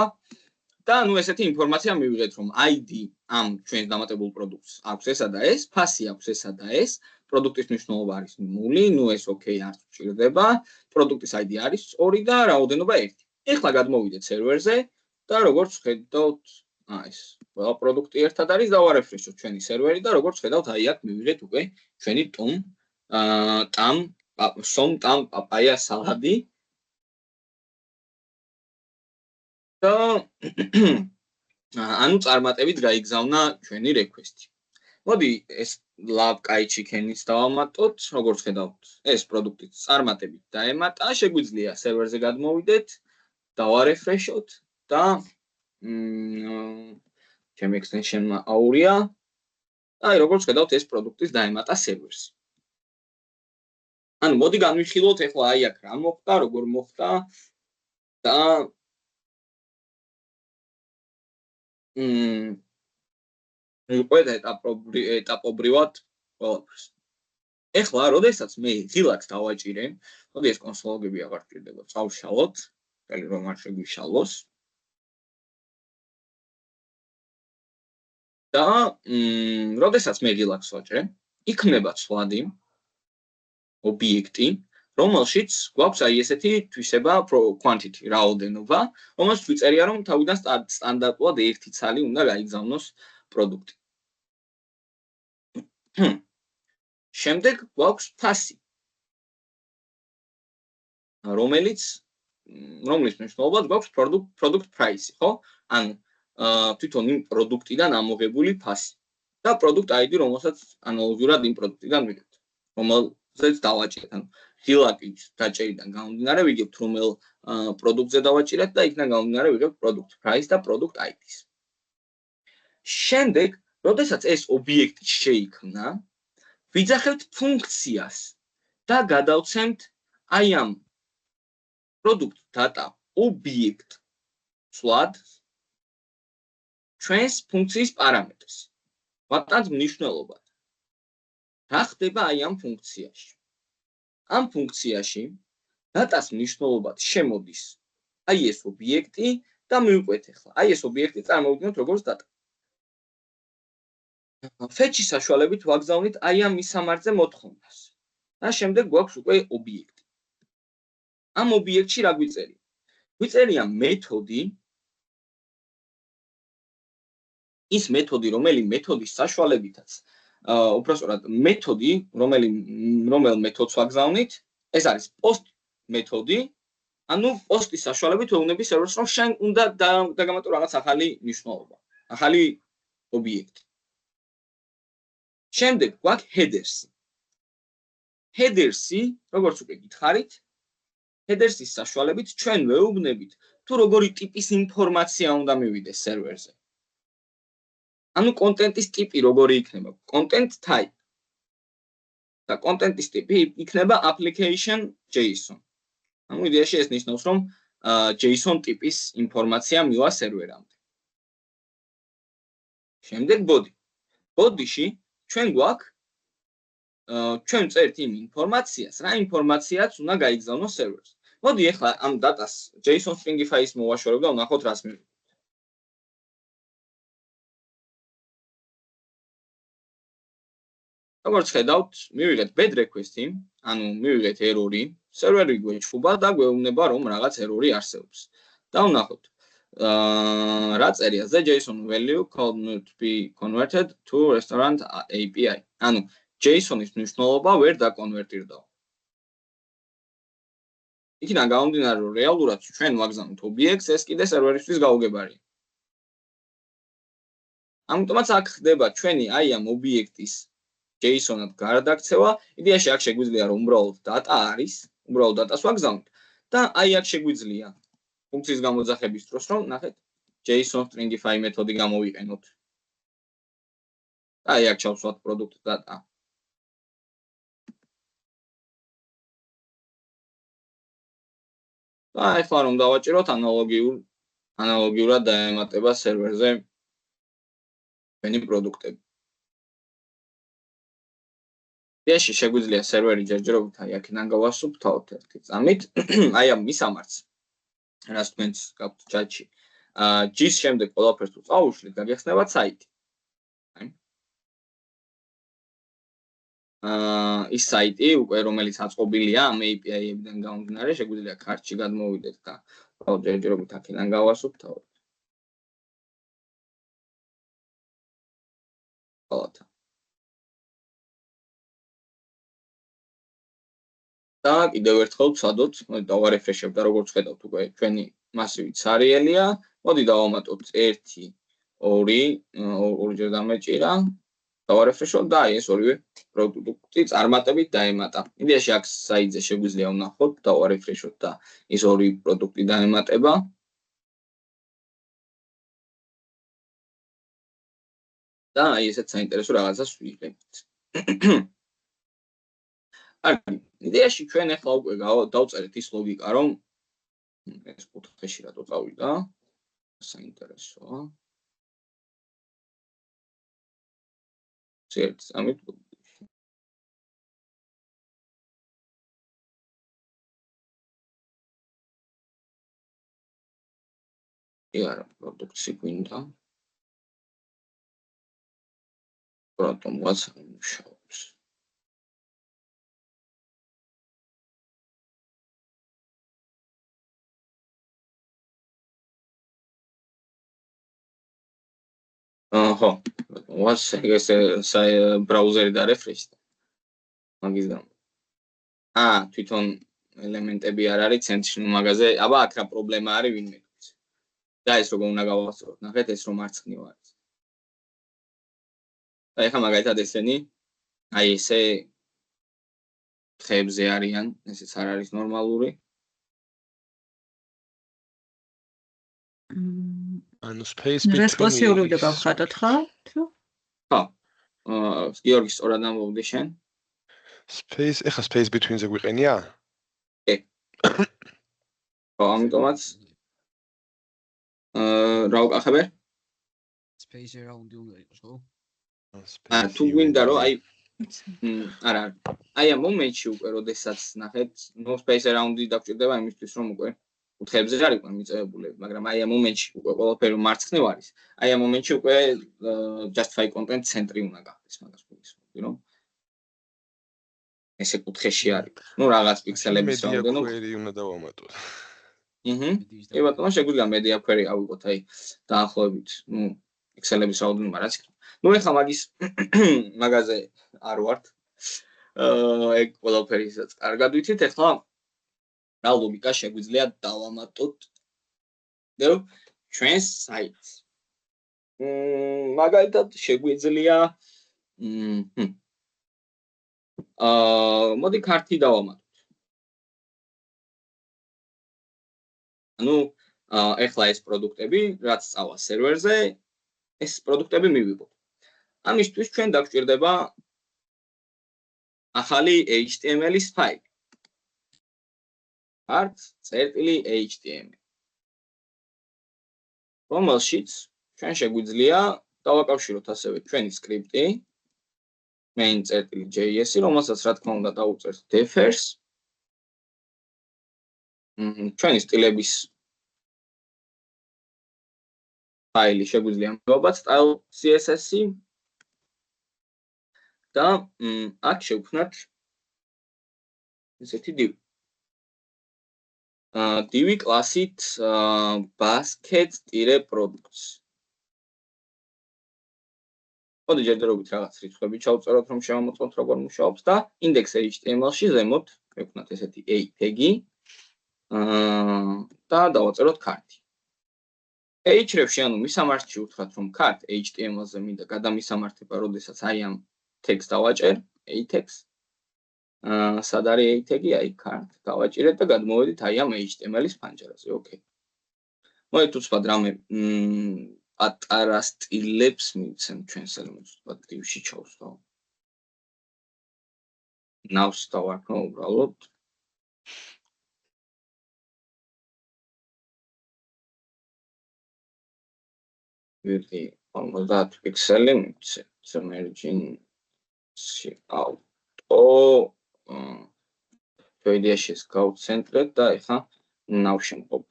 Speaker 1: და ნუ ესეთი ინფორმაცია მივიღეთ, რომ ID ამ ჩვენს დამატებულ პროდუქტს აქვს ესა და ეს, ფასი აქვს ესა და ეს, პროდუქტის მნიშვნელობა არის 0, ნუ ეს ოკეი არ სჭირდება, პროდუქტის ID არის 2 და რაოდენობა 1. ეხლა გადმოვიდეთ სერვერზე და როგორც ხედავთ, ეს ყველა პროდუქტი ერთად არის, დავარეფრეშოთ ჩვენი სერვერი და როგორც ხედავთ, აი აქ მივიღეთ უკვე ჩვენი სომ პაპაია სალადი. და ანუ წარმატებით გაიგზავნა ჩვენი რეკვესტი. მოდი ეს love kai chicken-იც დავამატოთ, როგორც ხედავთ, ეს პროდუქტი წარმატებით დაემატა, შეგვიძლია სერვერზე გადმოვიდეთ, დავარეფრეშოთ და ჩემი extension-მა აურია. აი როგორც ხედავთ, ეს პროდუქტის დაემატა სერვერს. ანუ მოდი განვიხილოთ ახლა აი აქ რა მოხდა, როგორ მოხდა და ყველა ეტაპობრივად ყველაფერს. ეხლა, როდესაც მე ღილაკს დავაჭირე, მოდი ეს კონსოლები აღარ ჭირდება, წავშალოთ, ხელი რომ არ შეგვიშალოს. და როდესაც მე ღილაკს ვაჭრე, იქნება ცვლადი ობიექტი, რომელშიც გვაქვს აი ესეთი თვისება quantity, რაოდენობა, რომელსაც ვიწერია, რომ თავიდან სტანდარტულად 1 ცალი უნდა გაიგზავნოს პროდუქტი. შემდეგ გვაქვს ფასი, რომლის მნიშვნელობად გვაქვს product price, ხო? ანუ თვითონ იმ პროდუქტიდან ამოღებული ფასი და product ID, რომელსაც ანალოგიურად იმ პროდუქტიდან ვიღებთ, რომელზეც დავაჭირეთ, ანუ ღილაკის დაჭერიდან გამომდინარე ვიგებთ რომელ პროდუქტზე დავაჭირეთ და იქიდან გამომდინარე ვიღებთ product price და product ID-ს. შემდეგ, როდესაც ეს ობიექტი შეიქმნა, ვიძახებთ ფუნქციას და გადავცემთ აი ამ product data ობიექტ ცვლად ჩვენს ფუნქციის პარამეტრს. ვატანთ მნიშვნელობად. რა ხდება აი ამ ფუნქციაში? ამ ფუნქციაში დატას მნიშვნელობად შემოდის აი ეს ობიექტი და მივყვეთ ახლა. აი ეს ობიექტი წარმოვიდგინოთ როგორც დატა. fetch-ის საშუალებით ვაგზავნით აი ამ მისამართზე მოთხოვნას. და შემდეგ გვაქვს უკვე ობიექტი. ამ ობიექტში რა გვიწერია? გვიწერია მეთოდი, ის მეთოდი, რომელი მეთოდის საშუალებითაც უბრალოდ მეთოდი, რომელ მეთოდს ვაგზავნით, ეს არის post მეთოდი, ანუ post-ის საშუალებით ვეუბნები სერვერს, რომ შენ უნდა დაგამატო რაღაც ახალი მნიშვნელობა, ახალი ობიექტი. შემდეგ გვაქვს headers-ი. headers-ი, როგორც უკვე გითხარით, headers-ის საშუალებით ჩვენ ვეუბნებით, თუ როგორი ტიპის ინფორმაცია უნდა მივიდეს სერვერზე. ანუ კონტენტის ტიპი როგორი იქნება? Content type. და კონტენტის ტიპი იქნება application/json. ანუ იდეაში ეს ნიშნავს, რომ JSON ტიპის ინფორმაცია მივა სერვერამდე. შემდეგ body. body-ში ჩვენ გვაქვს ჩვენ წერთ იმ ინფორმაციას, რა ინფორმაციაც უნდა გაიგზავნოს სერვერს. მოდი ახლა ამ data-ს JSON stringify-ის მოვაშორებ და ვნახოთ რას მივიღებთ. როგორც ხედავთ, მივიღეთ bad request-ი, ანუ მივიღეთ error-ი, სერვერი გვეჩხუბა და გვეუბნება, რომ რაღაც error-ი არსებობს. და ვნახოთ. რა წერია? The JSON value cannot be converted to restaurant API. ანუ JSON-ის მნიშვნელობა ვერ დაკონვერტირდა. იქიდან გამომდინარე, რომ რეალურად ჩვენ ვაგზავნით ობიექტს, ეს კიდე სერვერისთვის გაუგებარია. ამიტომაც აქ ხდება ჩვენი აი ამ ობიექტის JSON-ად გარდაქცევა. იდეაში აქ შეგვიძლია რომ უბრალოდ data არის, უბრალოდ data-ს ვაგზავნით და აი აქ შეგვიძლია ფუნქციის გამოძახების დროს რომ ნახეთ JSON stringify მეთოდი გამოვიყენოთ. აი აქ ჩავსვათ product data. და ეხლა რომ დავაჭიროთ ანალოგიურად დაემატება სერვერზე ჩვენი პროდუქტები. ეში შეგვიძლია სერვერი ჯერჯერობით აი აქედან გავასუფთავოთ ერთი წამით. აი ამ მისამართს რაც თქვენს გაქვთ ჩატში. ჯის შემდეგ ყველაფერს თუ წავუშლით, გაგეხსნებათ საიტი. ის საიტი უკვე რომელიც აწყობილია ამ API-ებიდან გამომდინარე, შეგვიძლია კარტში გადმოვიდეთ და ჯერჯერობით აქედან გავასუფთავოთ. ყველათა. და კიდევ ერთხელ ვცადოთ, დავარეფრეშებ და როგორც ხედავთ უკვე ჩვენი მასივი ცარიელია. მოდი დავამატოთ 1 2 ჯერ დამეჭირა. დავარეფრეშო და აი ეს ორივე პროდუქტი წარმატებით დაემატა. იდეაში აქ საიტზე შეგვიძლია ვნახოთ, დავარეფრეშოთ და ეს ორი პროდუქტი დაემატება. და აი ესეც საინტერესო რაღაცას ვიღებთ. კარგი, იდეაში ჩვენ ახლა უკვე დავწერეთ ის ლოგიკა, რომ ეს კუთხეში რატო წავიდა? საინტერესოა. ერთ წამით იარა პროდუქცი გვინდა. რატომღაც მუშაობს. ხო, ვას ეს ბრაუზერი და რეფრეშდა. მაგის გამო. თვითონ ელემენტები არ არის ცენტრში მაგაზე, აბა აქ რა პრობლემა არის ვინმე. და ეს როგორ უნდა გავასწოროთ? ნახეთ ეს რომ მარცხნივ არის. და ეხლა მაგალითად ესენი აი ესე ხებზე არიან, ესეც არ არის ნორმალური.
Speaker 2: ანუ space between
Speaker 3: რესპონსიური უნდა გავხადოთ, ხო?
Speaker 1: ხო. გიორგი სწორად ამბობდი შენ.
Speaker 2: space, ეხლა space between-ზე გვიყენია?
Speaker 1: კი. ხო, ამიტომაც რა უკახებერ?
Speaker 6: space around უნდა იყოს, ხო?
Speaker 1: თუ გვინდა რომ აი არა აი ამ მომენტში უკვე როდესაც ნახეთ no space around-ი დაგჭირდება იმისთვის რომ უკვე კუთხეებზე არ იყვნენ მიწევებულები, მაგრამ აი ამ მომენტში უკვე ყველაფერი მარცხნივ არის. აი ამ მომენტში უკვე justify content ცენტრი უნდა გახდეს მაგას გვისმოდი რომ ესე კუთხეში არის. ნუ რაღაც პიქსელების რაოდენობა
Speaker 2: query უნდა დავამატოთ.
Speaker 1: კი ბატონო, შეგვიძლია media query ავიღოთ აი დაახლოებით, ნუ პიქსელების რაოდენობა რაც იქნება. ნუ ეხლა მაგაზე არ ვართ. ეგ ყველაფერისაც კარგად ვიცით, ეხლა რა ლოგიკა შეგვიძლია დავამატოთ ჩვენს საიტს. მაგალითად შეგვიძლია მოდი კარტი დავამატოთ. ანუ ეხლა ეს პროდუქტები რაც წავა სერვერზე, ეს პროდუქტები მივიღოთ. ამისთვის ჩვენ დაგჭირდება ახალი HTML-ის ფაილი. cart.html. რომელშიც ჩვენ შეგვიძლია დავაკავშიროთ ასევე ჩვენი სკრიპტი main.js, რომელსაც რა თქმა უნდა დავუწერთ defers. ჩვენი სტილების ფაილი შეგვიძლია მივაბათ style css-ი და აქ შევქმნათ ესეთი div. div კლასით basket-products. მოდი ჯერჯერობით რაღაც რიცხვები ჩავწეროთ, რომ შევამოწმოთ როგორ მუშაობს და index.html-ში ზემოთ ვექნათ ესეთი a tag-ი და დავაწეროთ cart-ი. href-ში ანუ მისამართში უთხრათ, რომ cart HTML-ზე მინდა გადამისამართება, როდესაც აი ამ text დავაჭერ, a text. სად არის a tag-ი, აი cart დავაჭირეთ და გადმოვედით აი ამ HTML-ის ფანჯარაზე, ოკეი. მოდი თუ სხვა რამე პატარა სტილებს მივცემ ჩვენს ელემენტს, ვთქვათ, div-ში ჩავსვავ. ნავს დავარქვა უბრალოდ. ვიღი 50 პიქსელი მივცემ margin-ში auto ვიდეოში გავცენტრეთ და ეხა ნავშემყოფ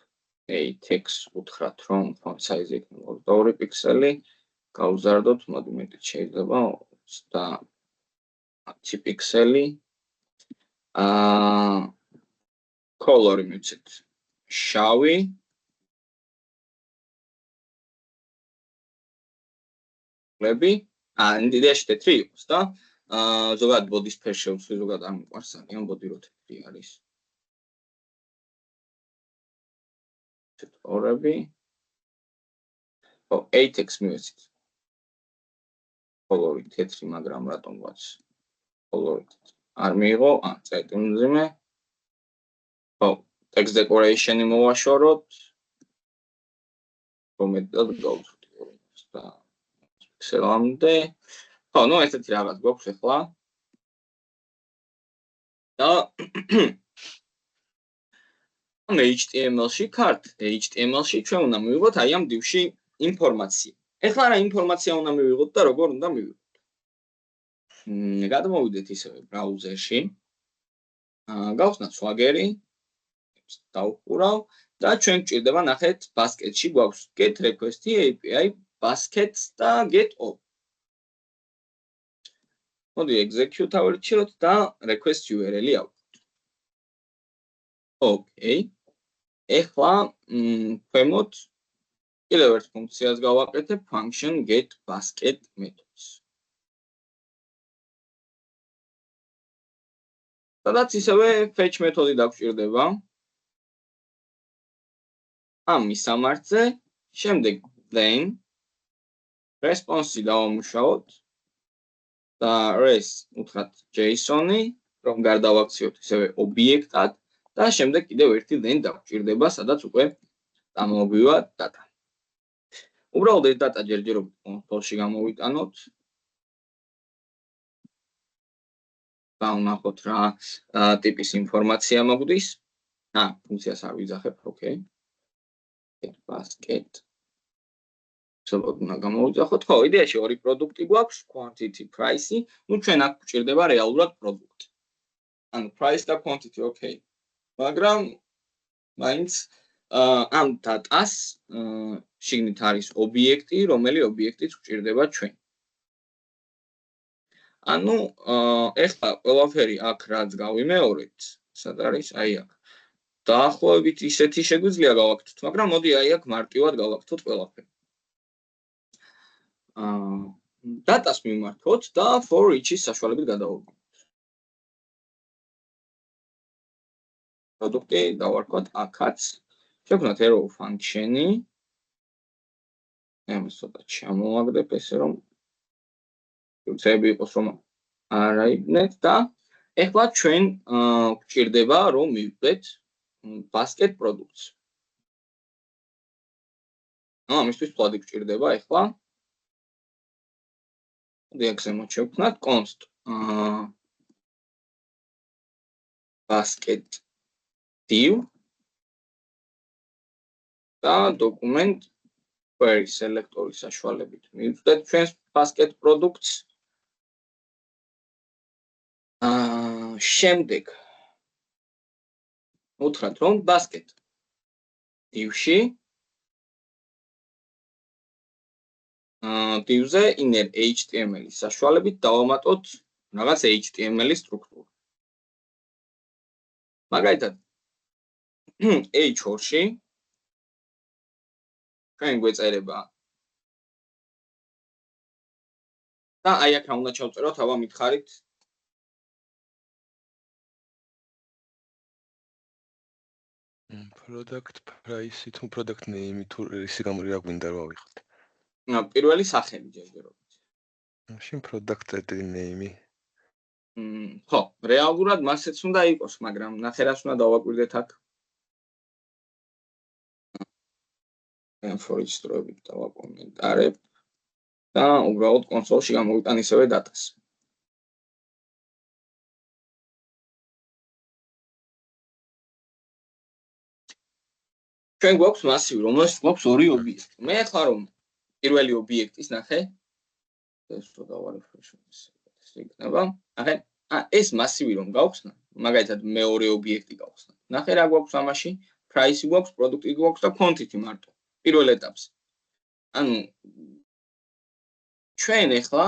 Speaker 1: 8x უთხრათ რომ font size იქნება 22 პიქსელი გავზარდოთ მოდი მეტი შეიძლება 30 პიქსელი color მივცეთ შავი ლები ინდიაში თეთრი იყოს და ზოგადად body sphere შევცვლი ზოგადად არ მიყვარს ძალიან body რო თეთრი არის ორები 8x მივეცით color თეთრი მაგრამ რატომღაც color არ მიიღო წერტი მძიმე text decoration-ი მოვაშოროთ მომეტად გავუშვით და პიქსელამდე ნუ ესეთი რაღაც გვაქვს ახლა და ამ HTML-ში HTML-ში ჩვენ უნდა მივიღოთ აი ამ div-ში ინფორმაცია. ეხლა რა ინფორმაცია უნდა მივიღოთ და როგორ უნდა მივიღოთ? გადმოვიდეთ ისევე ბრაუზერში. გავხსნათ Swagger-ი, დავუყურავ და ჩვენ გვჭირდება ნახეთ basket-ში გვაქვს get request-ი API baskets და get all. მოდი execute ავერჩიოთ და request URL-ი ავიღოთ. Okay. ეხლა ქვემოთ კიდევ ერთ ფუნქციას გავაკეთებ function get basket methods. სადაც ისევე fetch მეთოდი დაგვჭირდება. ამ მისამართზე, შემდეგ then response-ი დავამუშავოთ და res უთხრათ JSON-ი, რომ გარდავაქციოთ ისევე ობიექტად და შემდეგ კიდევ ერთი then დაგვჭირდება, სადაც უკვე დამოვივა data. უბრალოდ ეს data ჯერჯერობით კონსოლში გამოვიტანოთ. დავნახოთ რა ტიპის ინფორმაცია მოგვდის. ფუნქციას არ ვიძახებ, okay. Basket. სულ უნდა გამოვიძახოთ. ხო, იდეაში ორი პროდუქტი გვაქვს, quantity, price-ი. ნუ ჩვენ აქ გვჭირდება რეალურად პროდუქტი. ანუ price და quantity, okay. მაგრამ მაინც ამ data-ს შიგნით არის ობიექტი, რომელი ობიექტიც გვჭირდება ჩვენ. ანუ ეხლა ყველაფერი აქ რაც გავიმეორეთ, სად არის? აი აქ. დაახლოებით ისეთი შეგვიძლია გავაკეთოთ, მაგრამ მოდი აი აქ მარტივად გავაკეთოთ ყველაფერი. data-ს მიმართოთ და for each-ის საშუალებით გადავუდგოთ. პროდუქტი დავარქვათ აქაც. შევქმნათ arrow function-ი. ამას ცოტა ჩამოვაგდებ ესე რომ უცები იყოს რომ არ აიბნეთ და ეხლა ჩვენ გვჭირდება რომ მივიღეთ basket products. ამისთვის ფლადი გვჭირდება ეხლა. დიაგზემოთ შევქმნათ const basket div და document query selector-ის საშუალებით მივხვდეთ ჩვენს basket products. შემდეგ უთხრათ რომ basket div-ში div-ზე inner HTML-ის საშუალებით დავამატოთ რაღაც HTML-ის სტრუქტურა. მაგალითად h4-ში ჩვენ გვეწერება და აი აქ რა უნდა ჩავწეროთ, აბა მითხარით.
Speaker 2: product price-ი თუ product name-ი თუ ისი გამური რა გვინდა რა ვიღოთ.
Speaker 1: პირველი სახელი ჯერჯერობით.
Speaker 2: მაშინ product name-ი.
Speaker 1: ხო, რეალურად მასეც უნდა იყოს, მაგრამ ნახე რას უნდა დავაკვირდეთ აქ. ფორიჯსტროებით დავაკომენტარებ და უბრალოდ კონსოლში გამოვიტან ისევე დატას. ჩვენ გვაქვს მასივი, რომელშიც გვაქვს ორი ობიექტი. მე ახლა რომ პირველი ობიექტის ნახე, ეს რო დავარეფრეშოს იქნება. ნახე, ეს მასივი რომ გავხსნა, მაგალითად მეორე ობიექტი გავხსნა. ნახე რა გვაქვს ამაში? price გვაქვს, პროდუქტი გვაქვს და quantity მარტო. პირველ ეტაპზე. ანუ ჩვენ ახლა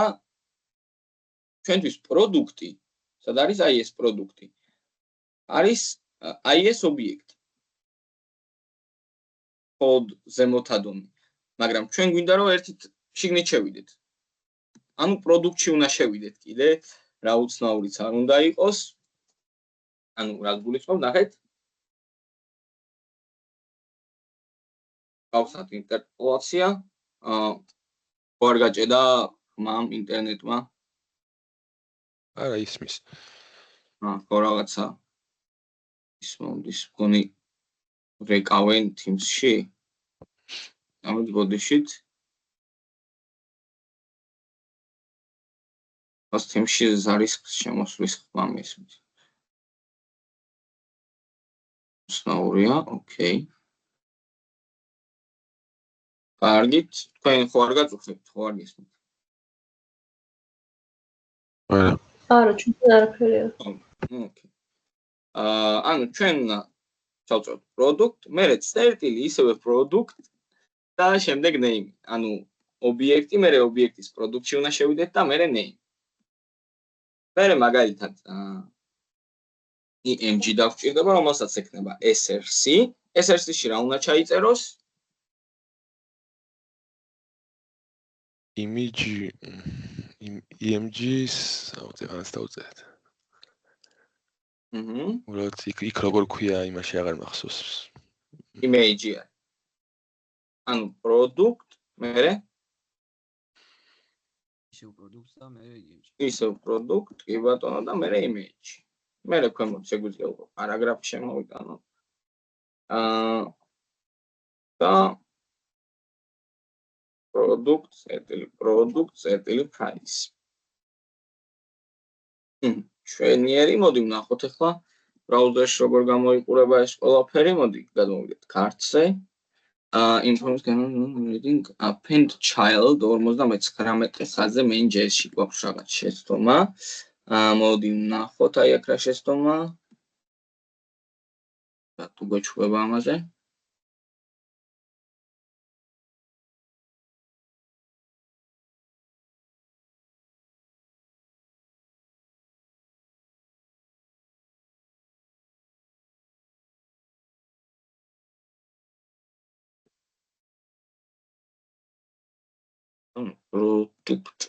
Speaker 1: ჩვენთვის პროდუქტი, სად არის აი ეს პროდუქტი? არის აი ეს ობიექტი. კოდ ზემოთადონი. მაგრამ ჩვენ გვინდა რომ ერთით შიგნით შევიდეთ. ანუ პროდუქტში უნდა შევიდეთ კიდე, რა უცნაურიც არ უნდა იყოს. ანუ რა გულისხმობ, ნახეთ. გავხსნათ ინტერპოლაცია. არ გაჭედა მამ ინტერნეტმა.
Speaker 2: არა ისმის.
Speaker 1: ხო რაღაცა ის მომდის მგონი რეკავენ Teams-ში. ამით ბოდიშით. ას Teams-ში ზარის შემოსვლის ხმა მისმის. სნაურია, ოკეი. კარგით, თქვენ ხო არ გაწუხებთ, ხო არ გესმით?
Speaker 2: არა.
Speaker 7: არა, ჩვენ არაფერია.
Speaker 1: ოკეი. ანუ ჩვენ ჩავწერთ product, მერე წერტილი ისევე product და შემდეგ name. ანუ ობიექტი, მერე ობიექტის პროდუქტში უნდა შევიდეთ და მერე name. მერე მაგალითად img დაგვჭირდება, რომელსაც ექნება src. src-ში რა უნდა ჩაიწეროს?
Speaker 2: img-ს დავწერეთ. უბრალოდ იქ როგორ ქვია იმაში აღარ მახსოვს.
Speaker 1: image-ია. ანუ product, მერე
Speaker 6: ისევ პროდუქტს და მე image.
Speaker 1: ისევ product, კი ბატონო და მერე image. მერე ქვემოთ შეგვიძლია უკვე პარაგრაფი შემოვიტანოთ. და product, წერტილი price. ჩვენიერი, მოდი ვნახოთ ახლა ბრაუზერში როგორ გამოიყურება ეს ყველაფერი, მოდი გადმოვიდეთ კარტზე. Information reading append child 59 ხაზზე main.js-ში გვაქვს რაღაც შეცდომა. მოდი ვნახოთ აი აქ რა შეცდომა. თუ გვეჩვევა ამაზე. Product.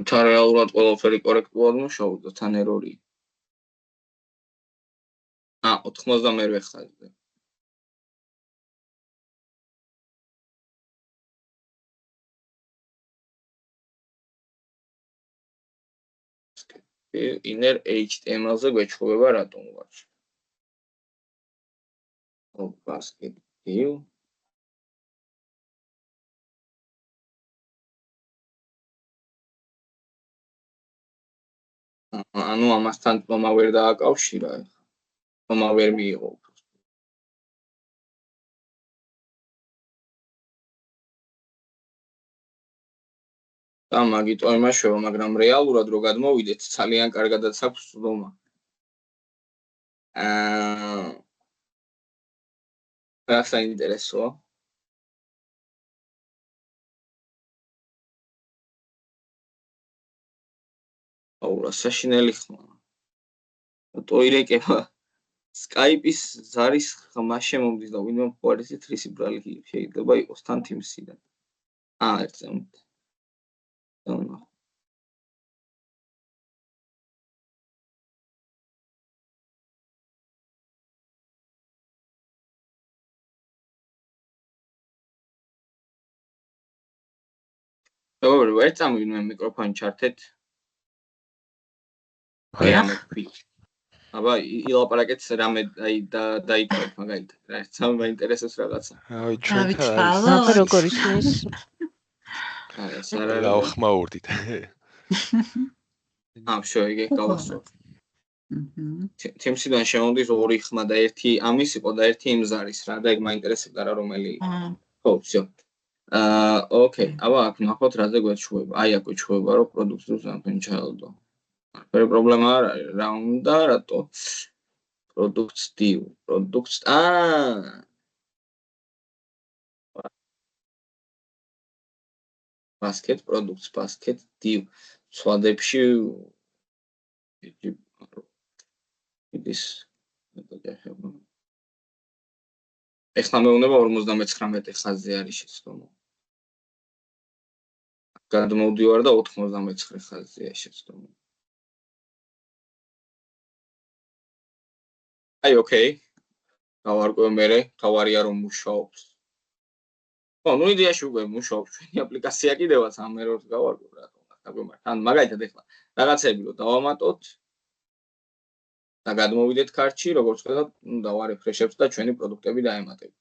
Speaker 1: თან რეალურად ყველაფერი კორექტულად მუშაობდა, თან ერორი. 92 ხაზზე. inner HTML-ზე გვეჩვევა რატომ ვარ. basket view. ანუ ამასთან თომა ვერ დააკავშირა. თომა ვერ მიიღო. და მაგიტო იმაშოვა, მაგრამ რეალურად რო გადმოვიდეთ, ძალიან კარგადაც აქვს თომა. რა საინტერესოა? აურა საშინელი ხმა. ტოირეკება Skype-ის ზარის ხმა შემომდის და ვინმე მხარესით რისი ბრალი შეიძლება იყოს თან Teams-იდან. ერთზემოთ. Добре, ვერ წამოვიდნე მიკროფონი ჩართეთ. აბა ილაპარაკეთ რამე დაიწყოთ მაგალითად რა ერთსამ მაინტერესებს რაღაცა.
Speaker 2: აი ჩვენთან
Speaker 5: აბა როგორ ისმის?
Speaker 1: არა, სარაა.
Speaker 2: გავხმაურდით.
Speaker 1: შოიგე გავასწორ. თემსიდან შემოვდის ორი ხმა და ერთი ამის იყო და ერთი იმზარის რა და ეგ მაინტერესებდა რა რომელი. ხო, всё. ოკეი, აბა აქ ნახოთ რაზე გვეჩვევა. აი აქ გვეჩვევა რომ პროდუქტს სამფენ ჩაელდო. არა პრობლემა არ არის, რა უნდა, რატო? Products div, products basket products basket div სვადებში ის ეხლა მეუნება 59 ხაზზე არის შეცდომა. გადმოვდივარ და 99 ხაზზეა შეცდომა. აი, ოკეი. გავარკვევ მერე, თავარია რომ მუშაობს. ხო, ნუ იდეაში უკვე მუშაობს ჩვენი აპლიკაცია კიდევაც ამ ერორს გავარკვევ რა თქმა უნდა, გაგვიმართ. ან მაგალითად ეხლა რაღაცები რომ დავამატოთ და გადმოვიდეთ კარტში, როგორც ხედავთ, ნუ დავარეფრეშებს და ჩვენი პროდუქტები დაემატება.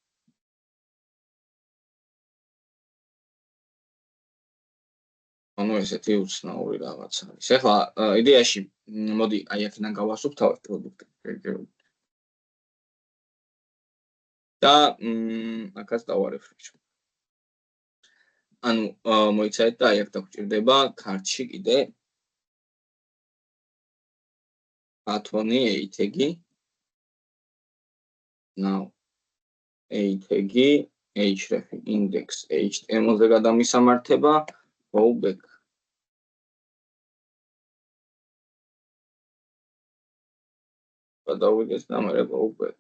Speaker 1: ანუ ესეთი უცნაური რაღაც არის. ეხლა იდეაში მოდი აი აქედან გავასუფთავებ პროდუქტები. და აქაც დავარეფრეშებ. ანუ მოიცადეთ და აი აქ დაგჭირდება კარტში კიდე ათონი ATG. Now ATG href index HTML-ზე გადამისამართება go back. გადავიდეს და მე go back.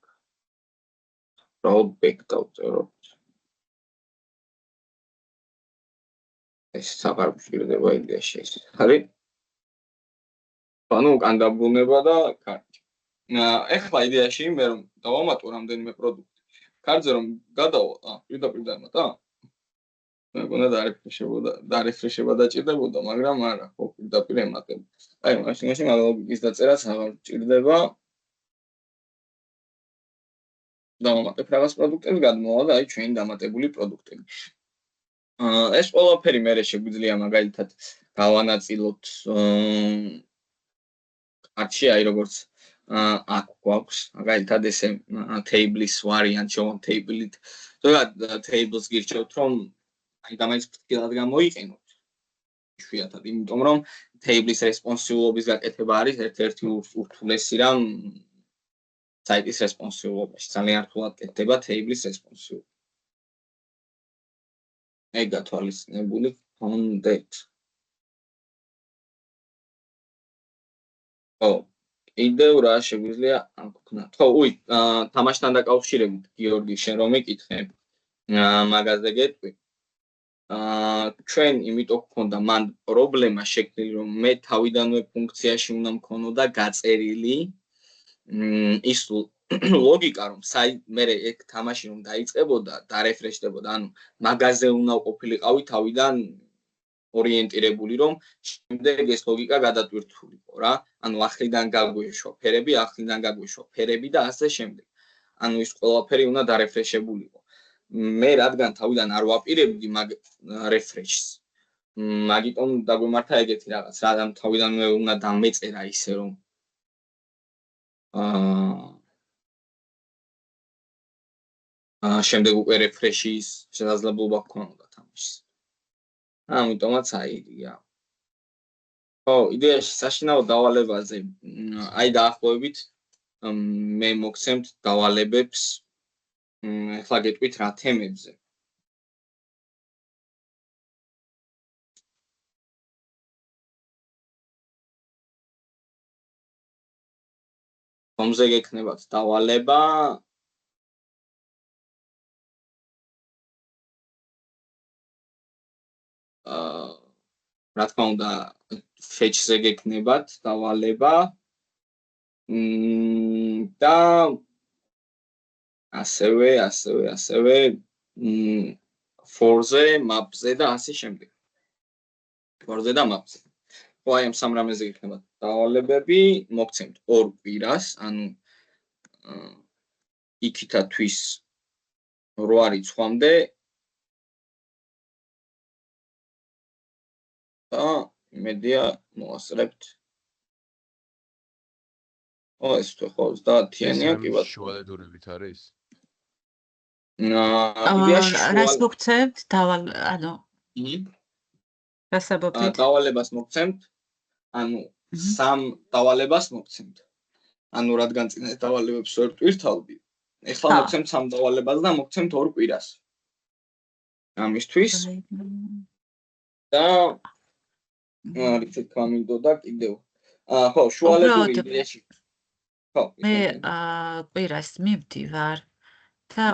Speaker 1: Go back დავწეროთ. ეს აღარ გვჭირდება იდეაში ეს არის. ანუ უკან დაბრუნება და კარტი. ეხლა იდეაში მე რომ დავამატო რამდენიმე პროდუქტი. კარტზე რომ გადავა, პირდაპირ დამატა. მე მგონა დარეფრეშება დაჭირდებოდა, მაგრამ არა, ხო პირდაპირ ემატებ. აი, მაშინ ლოგიკის დაწერაც აღარ ჭირდება. დავამატებ რაღაც პროდუქტებს, გადმოვა და აი ჩვენი დამატებული პროდუქტები. ეს ყველაფერი მე შეგვიძლია მაგალითად გავანაწილოთ კარტში, აი როგორც აქ გვაქვს მაგალითად ესე table-ის ვარიანტი, one table-ით. ზოგადად tables გირჩევთ რომ აი დამაინც ფრთხილად გამოიყენოთ. იშვიათად, იმიტომ რომ table-ის რესპონსიულობის გაკეთება არის ერთ-ერთი ურთულესი რამ საიტის რესპონსიულობაში. ძალიან რთულად კეთდება table-ის რესპონსიულობა. ეგ გათვალისწინებული content. ო, იდეო რა შეგვიძლია ვქნათ. ხო, თამაშთან დაკავშირებით გიორგი შენ რომ მიკითხე, მაგაზე გეტყვი. ჩვენ იმიტომ გქონდა მან პრობლემა შექმნილი რომ მე თავიდანვე ფუნქციაში უნდა მქონოდა გაწერილი ის ლოგიკა რომ მე ეგ თამაში რომ დაიწყებოდა, დარეფრეშდებოდა, ანუ მაგაზე უნდა ყოფილიყავი თავიდან ორიენტირებული რომ შემდეგ ეს ლოგიკა გადატვირთულიყო რა. ანუ ახლიდან გაგვეშვა ფერები და ასე შემდეგ. ანუ ის ყველაფერი უნდა დარეფრეშებულიყო. მე რადგან თავიდან არ ვაპირებდი მაგ რეფრეშს. მაგიტომ დაგვემართა ეგეთი რაღაც, რადგან თავიდანვე უნდა დამეწერა ისე რომ შემდეგ უკვე რეფრეშის შესაძლებლობა გქონოდა თამაშის. ამიტომაც აირია. ხო, იდეაში საშინაო დავალებაზე აი დაახლოებით მე მოგცემთ დავალებებს ეხლა გეტყვით რა თემებზე. რომზე გექნებათ დავალება რა თქმა უნდა fetch-ზე გექნებათ დავალება და ასევე for-ზე, map-ზე და ასე შემდეგ. For-ზე და map-ზე. ხო, აი ამ სამ რამეზე იქნება დავალებები, მოგცემთ 2 კვირას, ანუ იქითათვის 8 რიცხვამდე და იმედია მოასწრებთ. ეს თუ ხო 30-იანია კი ბატონო.
Speaker 4: შუალედურებით არის?
Speaker 1: იდეაში
Speaker 3: რას მოგცემთ? ანუ დასაბობთ?
Speaker 1: დავალებას მოგცემთ. ანუ სამ დავალებას მოგცემთ. ანუ რადგან წინას დავალებებს ვერ ტვირთავდი, ეხლა მოგცემთ სამ დავალებას და მოგცემთ 2 კვირას. ამისთვის და რითქმა მინდოდა კიდევ. ხო, შუალედური იდეაში. ხო,
Speaker 3: მე კვირას მივდივარ და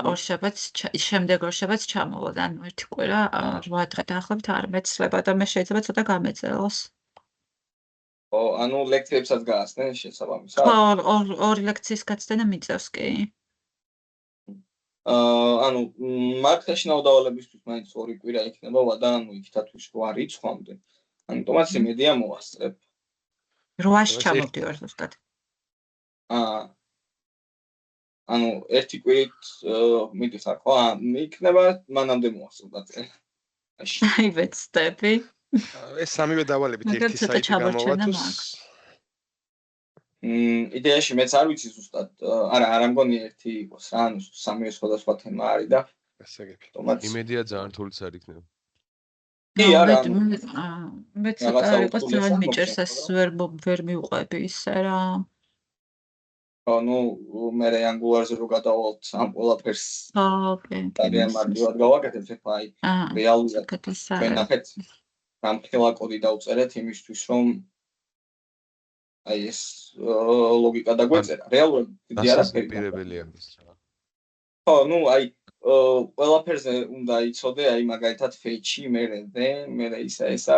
Speaker 3: შემდეგ ორ შაბათს ჩამოვალ, ანუ ერთი კვირა 8 დღე დაახლოებით არ მეცლება და მე შეიძლება ცოტა გამეწელოს.
Speaker 1: ხო, ანუ ლექციებსაც გააცნე შესაბამისად?
Speaker 3: ხო, ორი ლექციის გაცდენა მიწევს კი.
Speaker 1: ანუ მარცხეშნაო დავალებისთვის მაინც 2 კვირა იქნება და ანუ იქითათვის 8 რიცხვამდე. ამიტომაც იმედია მოვასწრებ.
Speaker 3: 8-ში ჩამოვდივარ ზუსტად.
Speaker 1: ანუ ერთი კვირით მიდიხარ ხო? იქნება მანამდე მოვასწრებ დაწერა.
Speaker 3: აი ვეცდები.
Speaker 2: ეს სამივე დავალებით ერთი საიტი გამოვა თუ
Speaker 1: იდეაში მეც არ ვიცი ზუსტად. არა, არ მგონი ერთი იყოს რა, ანუ სამივე სხვადასხვა თემა არის და
Speaker 2: გასაგები.
Speaker 4: იმედია ძალიან რთულიც არ იქნება.
Speaker 1: კი, არა.
Speaker 3: მე ცოტა არ იყოს ძალიან მიჭერს ეს ვერ მივყვები ისე რა.
Speaker 1: ну, მე ანგულარზე რო გადავალთ ამ ყველაფერს.
Speaker 3: ოკეი.
Speaker 1: ძალიან მარტივად გავაკეთებთ ახლა აი რეალურად. ჩვენ ნახეთ გამხელა კოდი დავწერეთ იმისთვის რომ აი ეს ლოგიკა დაგვეწერა. რეალურად დიდი არაფერი.
Speaker 4: პირებელია ის რა.
Speaker 1: ხო, ну, აი ყველაფერზე უნდა იცოდე, აი მაგალითად fetch-ი, მე ესა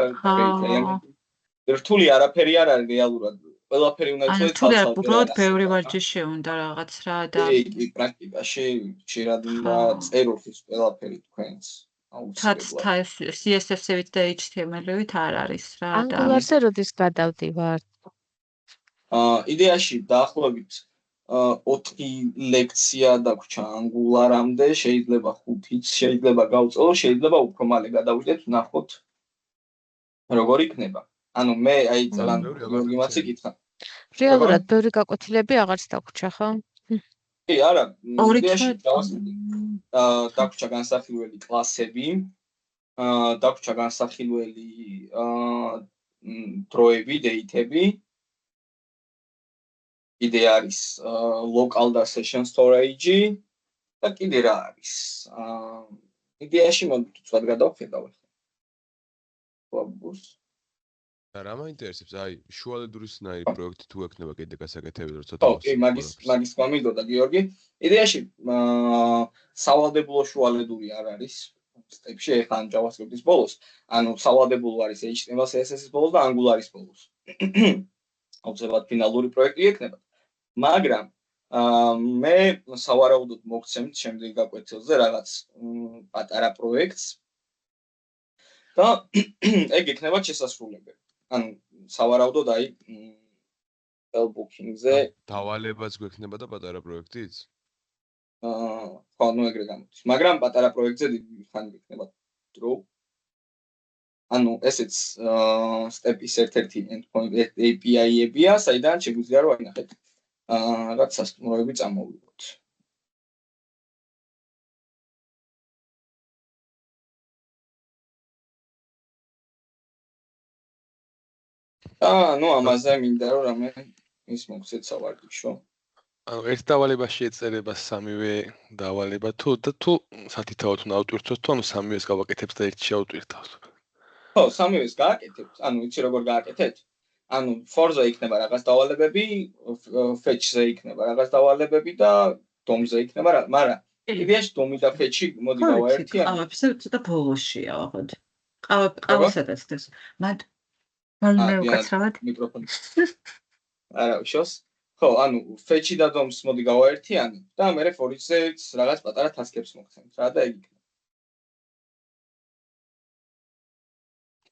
Speaker 1: რთული არაფერი არ არის რეალურად. ყველაფერი უნდა იცოდე
Speaker 3: თვალსაჩინო. ანუ რთული უბრალოდ ბევრი ვარჯიში უნდა რაღაც რა და
Speaker 1: კი, პრაქტიკაში ხშირად უნდა წეროთ ის ყველაფერი თქვენს.
Speaker 3: აუცილებლად. CSS-ით და HTML-ით არ არის რა და
Speaker 5: Angular-ზე როდის გადავდივართ?
Speaker 1: იდეაში დაახლოებით 4 ლექცია დაგვრჩა Angular-ამდე, შეიძლება 5-იც შეიძლება გავწელო, შეიძლება უფრო მალე გადავიდეთ, ნახოთ როგორ იქნება. ანუ მე აი ძალიან გიმაცი კითხა.
Speaker 5: რეალურად ბევრი გაკვეთილები აღარც დაგვრჩა, ხო?
Speaker 1: კი, არა, იდეაში დაგვრჩა განსახილველი კლასები, დაგვრჩა განსახილველი დროები, დეითები. იდეა არის local და session storage-ი და კიდე რა არის. იდეაში მოდით უცბად გადავხედავ ახლა.
Speaker 4: და რა მაინტერესებს, აი, შუალედურისნაირი პროექტი თუ ექნება კიდე გასაკეთებელი, რომ ცოტა
Speaker 1: ხო, კი, მაგის გვამიდოდა გიორგი. იდეაში სავალდებულო შუალედური არ არის სტეპში, ეხლა ან JavaScript-ის ბოლოს, ანუ სავალდებულო არის HTML, CSS-ის ბოლოს და Angular-ის ბოლოს. აუცილებლად ფინალური პროექტი ექნება. მაგრამ მე სავარაუდოდ მოგცემთ შემდეგ გაკვეთილზე რაღაც პატარა პროექტს და ეგ იქნება შესასრულებელი. ანუ სავარაუდოდ აი booking-ზე
Speaker 4: დავალებაც გვექნება და პატარა პროექტიც?
Speaker 1: ხო, ну ეგრე გამოდის. მაგრამ პატარა პროექტზე დიდი ხანი იქნება დრო. ანუ ესეც სტეპის ერთ-ერთი endpoint API-ებია, საიდან შეგვიძლია რომ აინახეთ რაღაც სასტუმროები წამოვიღოთ. ну ამაზე მინდა რომ რამე ის მოგცეთ სავარჯიშო.
Speaker 2: ანუ ერთ დავალებაში ეწერება სამივე დავალება თუ სათითაოდ უნდა ავტვირთოთ თუ ანუ სამივეს გავაკეთებთ და ერთში ავტვირთავთ.
Speaker 1: ხო, სამივეს გააკეთებთ. ანუ იცი როგორ გააკეთეთ? ანუ for-ზე იქნება რაღაც დავალებები, fetch-ზე იქნება რაღაც დავალებები და DOM-ზე იქნება რა, მაგრამ იდეაში DOM-ი და fetch-ი მოდი გავაერთიანოთ.
Speaker 3: ყავაფსა ცოტა ბოლოშია ვაღოთ. ყავასაც ეს. მე უკაცრავად
Speaker 1: მიკროფონი. არა, უშოს. ხო, ანუ fetch-ი და DOM-ს მოდი გავაერთიანოთ და მე for-ზე რაღაც პატარა task-ებს მოგცემთ რა და ეგ იქნება.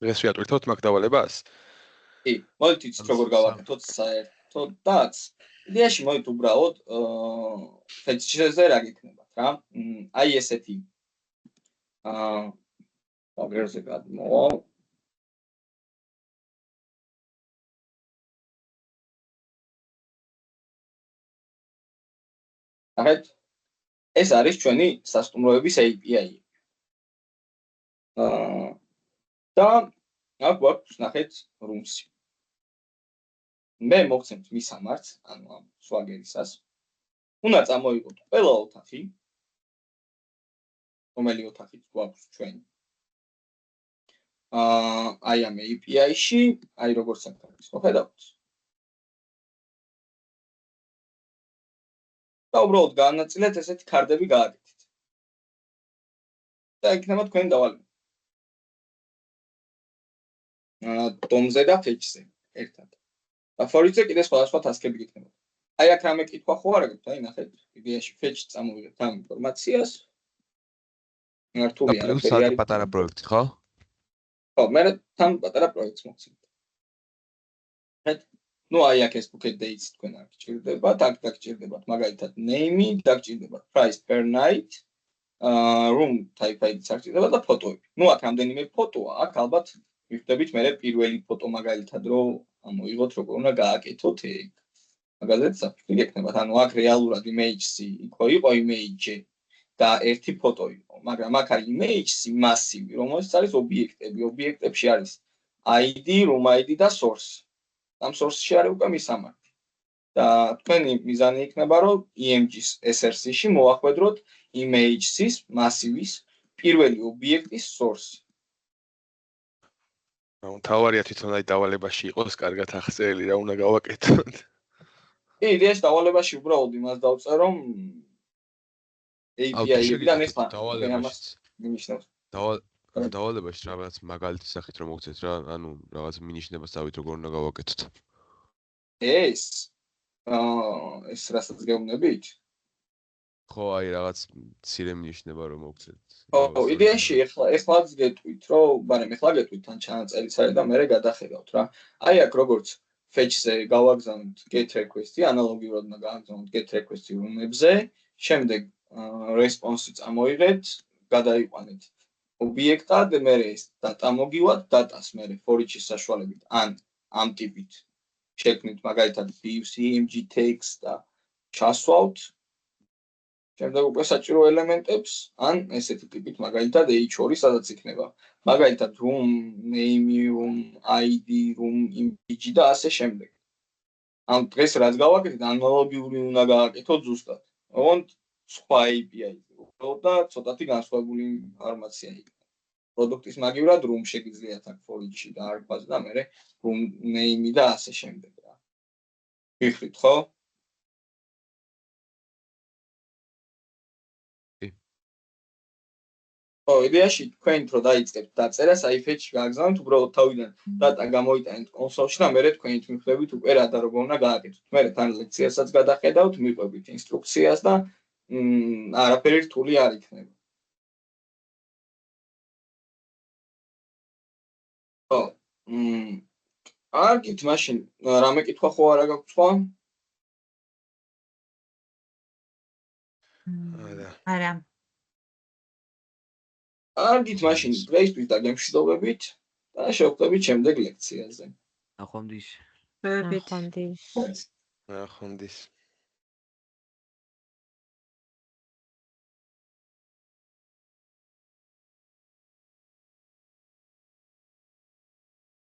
Speaker 2: ეს ვიატვირთავთ მაგ დავალებას?
Speaker 1: კი, მოდით იცით როგორ გავაკეთოთ საერთოდ დაც. იდეაში მოდით უბრალოდ ფეჩზე რა გიქნებათ რა. აი ესეთი აგერზე გადმოვალ. ახეთ ეს არის ჩვენი სასტუმროების API. და აქ გვაქვს ნახეთ rooms-ი. მე მოგცემთ მისამართს, ანუ ამ სვაგერისას. უნდა წამოიღოთ ყველა ოთახი. რომელი ოთახიც გვაქვს ჩვენ. აი ამ API-ში, აი როგორც აქ არის, ხედავთ. და უბრალოდ განაწილეთ ესეთი კარტები გააკეთეთ. და იქნება თქვენი დავალება. დომზე და ფეჩზე ერთად. და ფორიზე კიდე სხვადასხვა ტასკები გიქნება. აი აქ რამე კითხვა ხო არ აქვს, აი ნახეთ, იდეაში ფეჩი წამოვიღეთ ამ ინფორმაციას. რთულია
Speaker 4: რა პატარა პროექტი, ხო?
Speaker 1: ხო, მე თან პატარა პროექტს მოვცემთ. ნუ აი აქ ეს bucket dates თქვენ არ გჭირდებათ, აქ დაგჭირდებათ მაგალითად name-ი, დაგჭირდებათ price per night, room type-იც დაგჭირდებათ და ფოტოები. ნუ აქ რამდენიმე ფოტოა, აქ ალბათ ვიხდებით მე პირველი ფოტო მაგალითად რომ ამოიღოთ როგორ უნდა გააკეთოთ ეგ. მაგალითად საფრთხე გექნებათ, ანუ აქ რეალურად image-ი იყო image-ი და ერთი ფოტო იყო, მაგრამ აქ არის image-ი მასივი, რომელსაც არის ობიექტები, ობიექტებში არის ID, room ID და source. ამ source-ში არის უკვე მისამართი. და თქვენი მიზანი იქნება რომ img-ის src-ში მოახვედროთ image-ის მასივის პირველი ობიექტის source.
Speaker 2: თავარია თვითონ აი დავალებაში იყოს კარგად აღწერილი რა უნდა გავაკეთოთ.
Speaker 1: კი, იდეაში დავალებაში უბრალოდ იმას დავწერ რომ API-იდან ეს
Speaker 4: დავალებაში
Speaker 1: მინიშნავს.
Speaker 4: დავალებაში რაღაც მაგალითის სახით რომ მოგცეთ რა, ანუ რაღაც მინიშნებას დავით როგორ უნდა გავაკეთოთ.
Speaker 1: ეს რასაც გეუბნებით?
Speaker 4: ხო, აი რაღაც მცირე მინიშნება რომ მოგცეთ.
Speaker 1: ხო, იდეაში ეხლაც გეტყვით, რომ მაგრამ ეხლა გეტყვით თან ჩანაწერიც არის და მე გადახედავთ რა. აი აქ როგორც fetch-ზე გავაგზავნოთ get request-ი, ანალოგიურად უნდა გავაგზავნოთ get request-ი room-ებზე, შემდეგ response-ი წამოიღეთ, გადაიყვანეთ ობიექტად, მე ეს data მოგივათ, data-ს მე for each-ის საშუალებით ან ამ ტიპით შექმნით მაგალითად views, img text და ჩასვავთ. შემდეგ უკვე საჭირო ელემენტებს ან ესეთი ტიპით მაგალითად h2 სადაც იქნება მაგალითად room name, room id, room image და ასე შემდეგ. ამ დღეს რაც გავაკეთეთ, ანალოგიური უნდა გააკეთოთ ზუსტად. ოღონდ სხვა API-ზე და ცოტათი განსხვავებული ინფორმაცია იქნება. პროდუქტის მაგივრად room შეგიძლიათ აქ for each და არბაზ და მე room name და ასე შემდეგ რა. ვიხრით ხო? იდეაში თქვენ რო დაიწყებთ დაწერას, აი fetch-ში გააგზავნეთ, უბრალოდ თავიდან data გამოიტანეთ კონსოლში და მე თქვენი თვითმხდებით უკვე რა და როგორ უნდა გააკეთოთ. მე თან ლექციასაც გადახედავთ, მიყვებით ინსტრუქციას და არაფერი რთული არ იქნება. ხო, არგით მაშინ რამე კითხვა ხო არა გაქვს სხვა?
Speaker 3: არა.
Speaker 1: არგით მაშინ დღეისთვის დაგემშვიდობებით და შევხვდებით შემდეგ ლექციაზე.
Speaker 6: ნახვამდის.
Speaker 5: ნახვამდის.
Speaker 2: ნახვამდის.